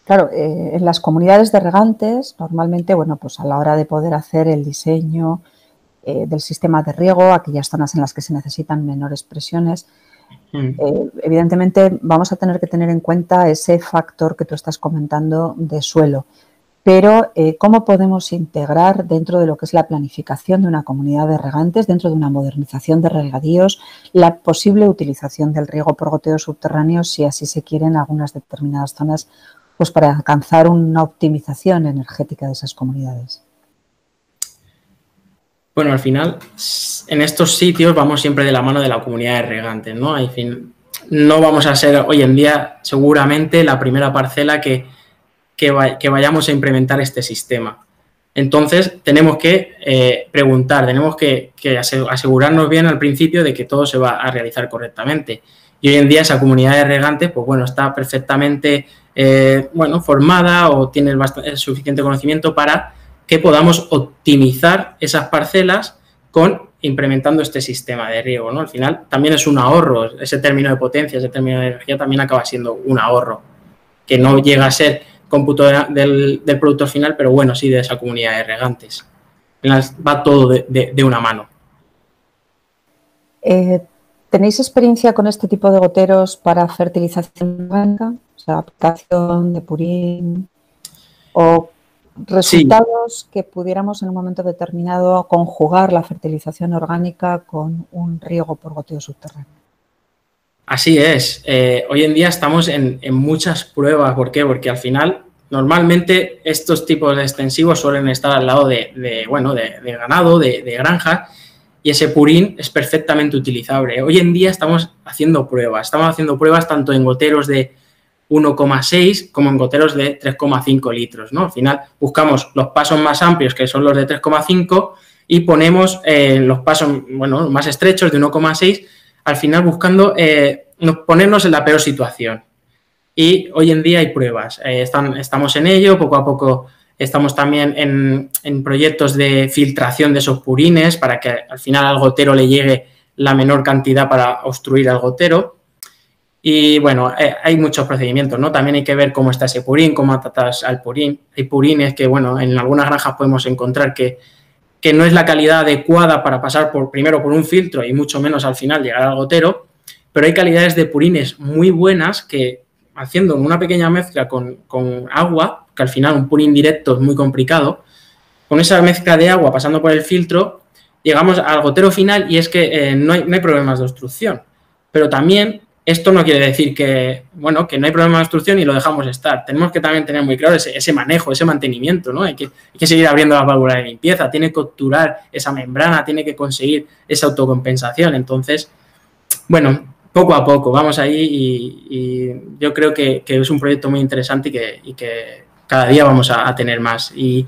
claro, en las comunidades de regantes, normalmente, bueno, pues a la hora de poder hacer el diseño del sistema de riego, aquellas zonas en las que se necesitan menores presiones, evidentemente vamos a tener que tener en cuenta ese factor que tú estás comentando de suelo. Pero, ¿cómo podemos integrar dentro de lo que es la planificación de una comunidad de regantes, dentro de una modernización de regadíos, la posible utilización del riego por goteo subterráneo, si así se quiere, en algunas determinadas zonas, pues para alcanzar una optimización energética de esas comunidades? Bueno, al final, en estos sitios vamos siempre de la mano de la comunidad de regantes, ¿no? En fin, no vamos a ser hoy en día seguramente la primera parcela que vayamos a implementar este sistema. Entonces, tenemos que preguntar, tenemos que asegurarnos bien al principio de que todo se va a realizar correctamente. Y hoy en día esa comunidad de regantes, pues bueno, está perfectamente formada o tiene el suficiente conocimiento para que podamos optimizar esas parcelas implementando este sistema de riego, ¿no? Al final también es un ahorro, ese término de potencia, ese término de energía también acaba siendo un ahorro, que no llega a ser cómputo del producto final, pero bueno, sí de esa comunidad de regantes. Va todo de una mano. ¿Tenéis experiencia con este tipo de goteros para fertilización orgánica? O sea, aplicación de purín o resultados sí, que pudiéramos en un momento determinado conjugar la fertilización orgánica con un riego por goteo subterráneo. Así es. Hoy en día estamos en muchas pruebas. ¿Por qué? Porque al final, normalmente, estos tipos de extensivos suelen estar al lado de ganado, de granja, y ese purín es perfectamente utilizable. Hoy en día estamos haciendo pruebas tanto en goteros de 1,6 como en goteros de 3,5 litros, ¿no? Al final buscamos los pasos más amplios, que son los de 3,5, y ponemos los pasos más estrechos de 1,6, al final buscando ponernos en la peor situación. Y hoy en día hay pruebas, estamos en ello, poco a poco estamos también en proyectos de filtración de esos purines para que al final al gotero le llegue la menor cantidad para obstruir al gotero. Y bueno, hay muchos procedimientos, ¿no? También hay que ver cómo está ese purín, cómo tratas al purín. Hay purines que, bueno, en algunas granjas podemos encontrar que no es la calidad adecuada para pasar primero por un filtro y mucho menos al final llegar al gotero, pero hay calidades de purines muy buenas que, haciendo una pequeña mezcla con agua, que al final un purín directo es muy complicado, con esa mezcla de agua pasando por el filtro, llegamos al gotero final y es que no hay problemas de obstrucción. Pero también esto no quiere decir que no hay problema de obstrucción y lo dejamos estar. Tenemos que también tener muy claro ese manejo, ese mantenimiento, ¿no? Hay que seguir abriendo las válvulas de limpieza, tiene que obturar esa membrana, tiene que conseguir esa autocompensación. Entonces, bueno, poco a poco vamos ahí y yo creo que es un proyecto muy interesante y que cada día vamos a tener más. Y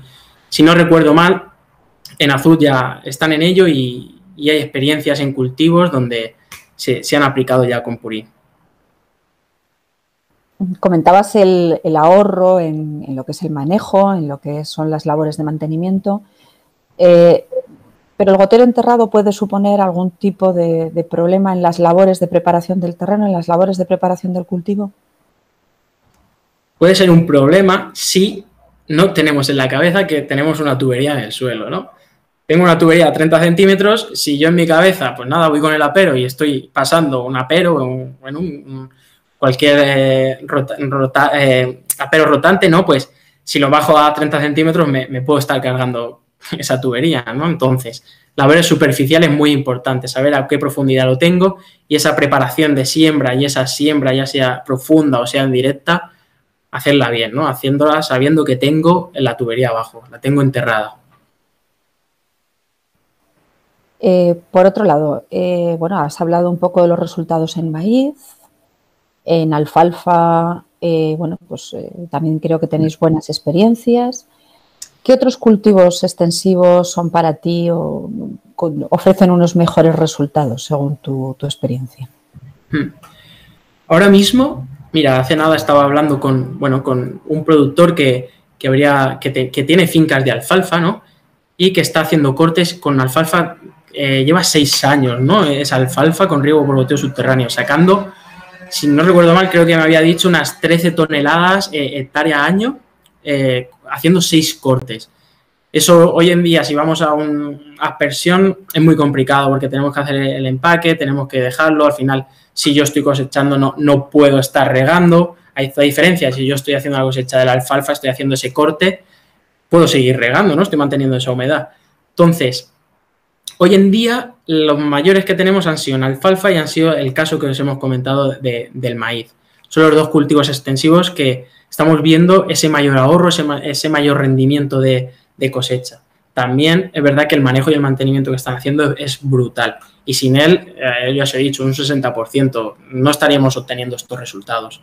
si no recuerdo mal, en Azud ya están en ello y hay experiencias en cultivos donde se han aplicado ya con purín. Comentabas el ahorro en lo que es el manejo, en lo que son las labores de mantenimiento, pero el gotero enterrado puede suponer algún tipo de problema en las labores de preparación del terreno, en las labores de preparación del cultivo. Puede ser un problema si no tenemos en la cabeza que tenemos una tubería en el suelo, ¿no? tengo una tubería de 30 centímetros, si yo en mi cabeza, pues nada, voy con el apero y estoy pasando un apero en cualquier apero rotante, ¿no? Pues si lo bajo a 30 centímetros me puedo estar cargando esa tubería, ¿no? Entonces, la labores superficial es muy importante, saber a qué profundidad lo tengo y esa preparación de siembra y esa siembra, ya sea profunda o sea en directa, hacerla bien, ¿no? Haciéndola sabiendo que tengo la tubería abajo, la tengo enterrada. Por otro lado, bueno, has hablado un poco de los resultados en maíz, en alfalfa, bueno, pues también creo que tenéis buenas experiencias. ¿Qué otros cultivos extensivos son para ti o ofrecen unos mejores resultados según tu experiencia? Ahora mismo, mira, hace nada estaba hablando con un productor que tiene fincas de alfalfa, ¿no? Y que está haciendo cortes con alfalfa, lleva 6 años, ¿no? Es alfalfa con riego por goteo subterráneo, sacando, si no recuerdo mal, creo que me había dicho unas 13 toneladas hectárea año, haciendo 6 cortes. Eso hoy en día, si vamos a una aspersión, es muy complicado porque tenemos que hacer el empaque, tenemos que dejarlo. Al final, si yo estoy cosechando, no puedo estar regando. Hay esta diferencia. Si yo estoy haciendo la cosecha de la alfalfa, estoy haciendo ese corte, puedo seguir regando, ¿no? Estoy manteniendo esa humedad. Entonces, hoy en día, los mayores que tenemos han sido en alfalfa y han sido el caso que os hemos comentado del maíz. Son los dos cultivos extensivos que estamos viendo ese mayor ahorro, ese mayor rendimiento de cosecha. También es verdad que el manejo y el mantenimiento que están haciendo es brutal. Y sin él, ya os he dicho, un 60%, no estaríamos obteniendo estos resultados.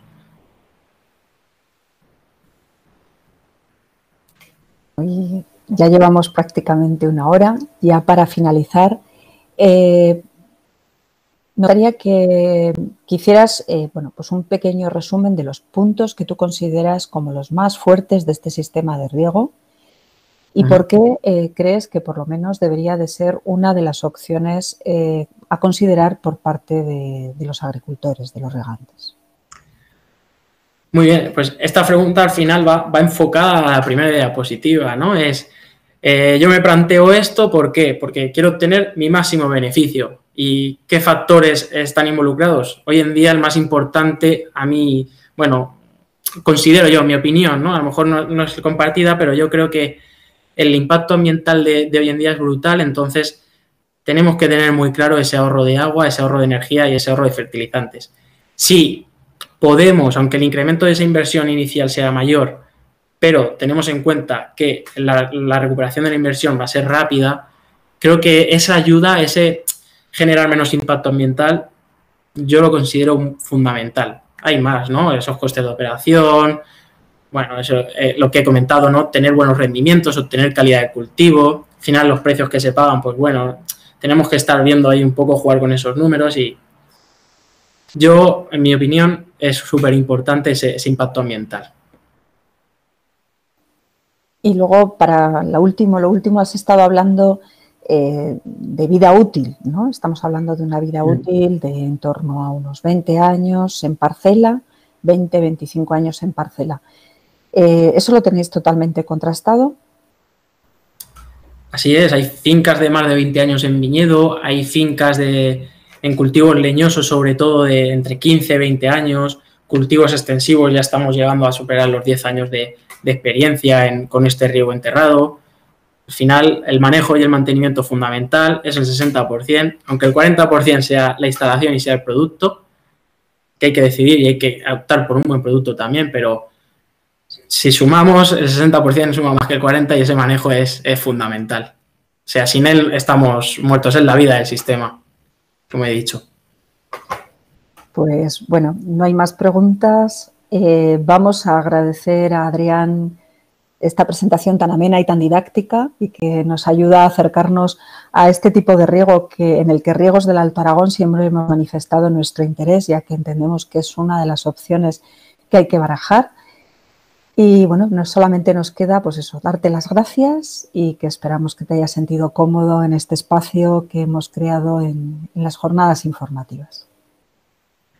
Ya llevamos prácticamente una hora. Ya para finalizar, me gustaría que hicieras bueno, pues un pequeño resumen de los puntos que tú consideras como los más fuertes de este sistema de riego y por qué crees que por lo menos debería de ser una de las opciones a considerar por parte de los agricultores, de los regantes. Muy bien, pues esta pregunta al final va enfocada a la primera diapositiva, ¿no? Yo me planteo esto, ¿por qué? Porque quiero obtener mi máximo beneficio. ¿Y qué factores están involucrados? Hoy en día el más importante a mí, bueno, considero yo, mi opinión, ¿no? A lo mejor no es compartida, pero yo creo que el impacto ambiental de hoy en día es brutal, entonces tenemos que tener muy claro ese ahorro de agua, ese ahorro de energía y ese ahorro de fertilizantes. Sí, podemos, aunque el incremento de esa inversión inicial sea mayor, pero tenemos en cuenta que la recuperación de la inversión va a ser rápida, creo que esa ayuda, ese generar menos impacto ambiental, yo lo considero fundamental. Hay más, ¿no? Esos costes de operación, bueno, eso, lo que he comentado, ¿no? Tener buenos rendimientos, obtener calidad de cultivo, al final los precios que se pagan, pues bueno, tenemos que estar viendo ahí un poco, jugar con esos números y yo, en mi opinión, es súper importante ese impacto ambiental. Y luego, para lo último, has estado hablando de vida útil, ¿no? Estamos hablando de una vida útil de en torno a unos 20 años en parcela, 20, 25 años en parcela. ¿Eso lo tenéis totalmente contrastado? Así es, hay fincas de más de 20 años en viñedo, hay fincas en cultivos leñosos, sobre todo de entre 15 y 20 años, cultivos extensivos, ya estamos llegando a superar los 10 años de experiencia con este riego enterrado. Al final, el manejo y el mantenimiento fundamental es el 60%, aunque el 40% sea la instalación y sea el producto, que hay que decidir y hay que optar por un buen producto también, pero si sumamos, el 60% suma más que el 40% y ese manejo es fundamental. O sea, sin él estamos muertos en la vida del sistema, como he dicho. Pues bueno, no hay más preguntas. Vamos a agradecer a Adrián esta presentación tan amena y tan didáctica y que nos ayuda a acercarnos a este tipo de riego en el que Riegos del Alto Aragón siempre hemos manifestado nuestro interés, ya que entendemos que es una de las opciones que hay que barajar. Y bueno, no solamente nos queda pues eso, darte las gracias y que esperamos que te hayas sentido cómodo en este espacio que hemos creado en las jornadas informativas.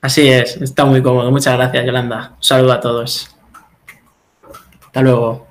Así es, está muy cómodo. Muchas gracias, Yolanda. Un saludo a todos. Hasta luego.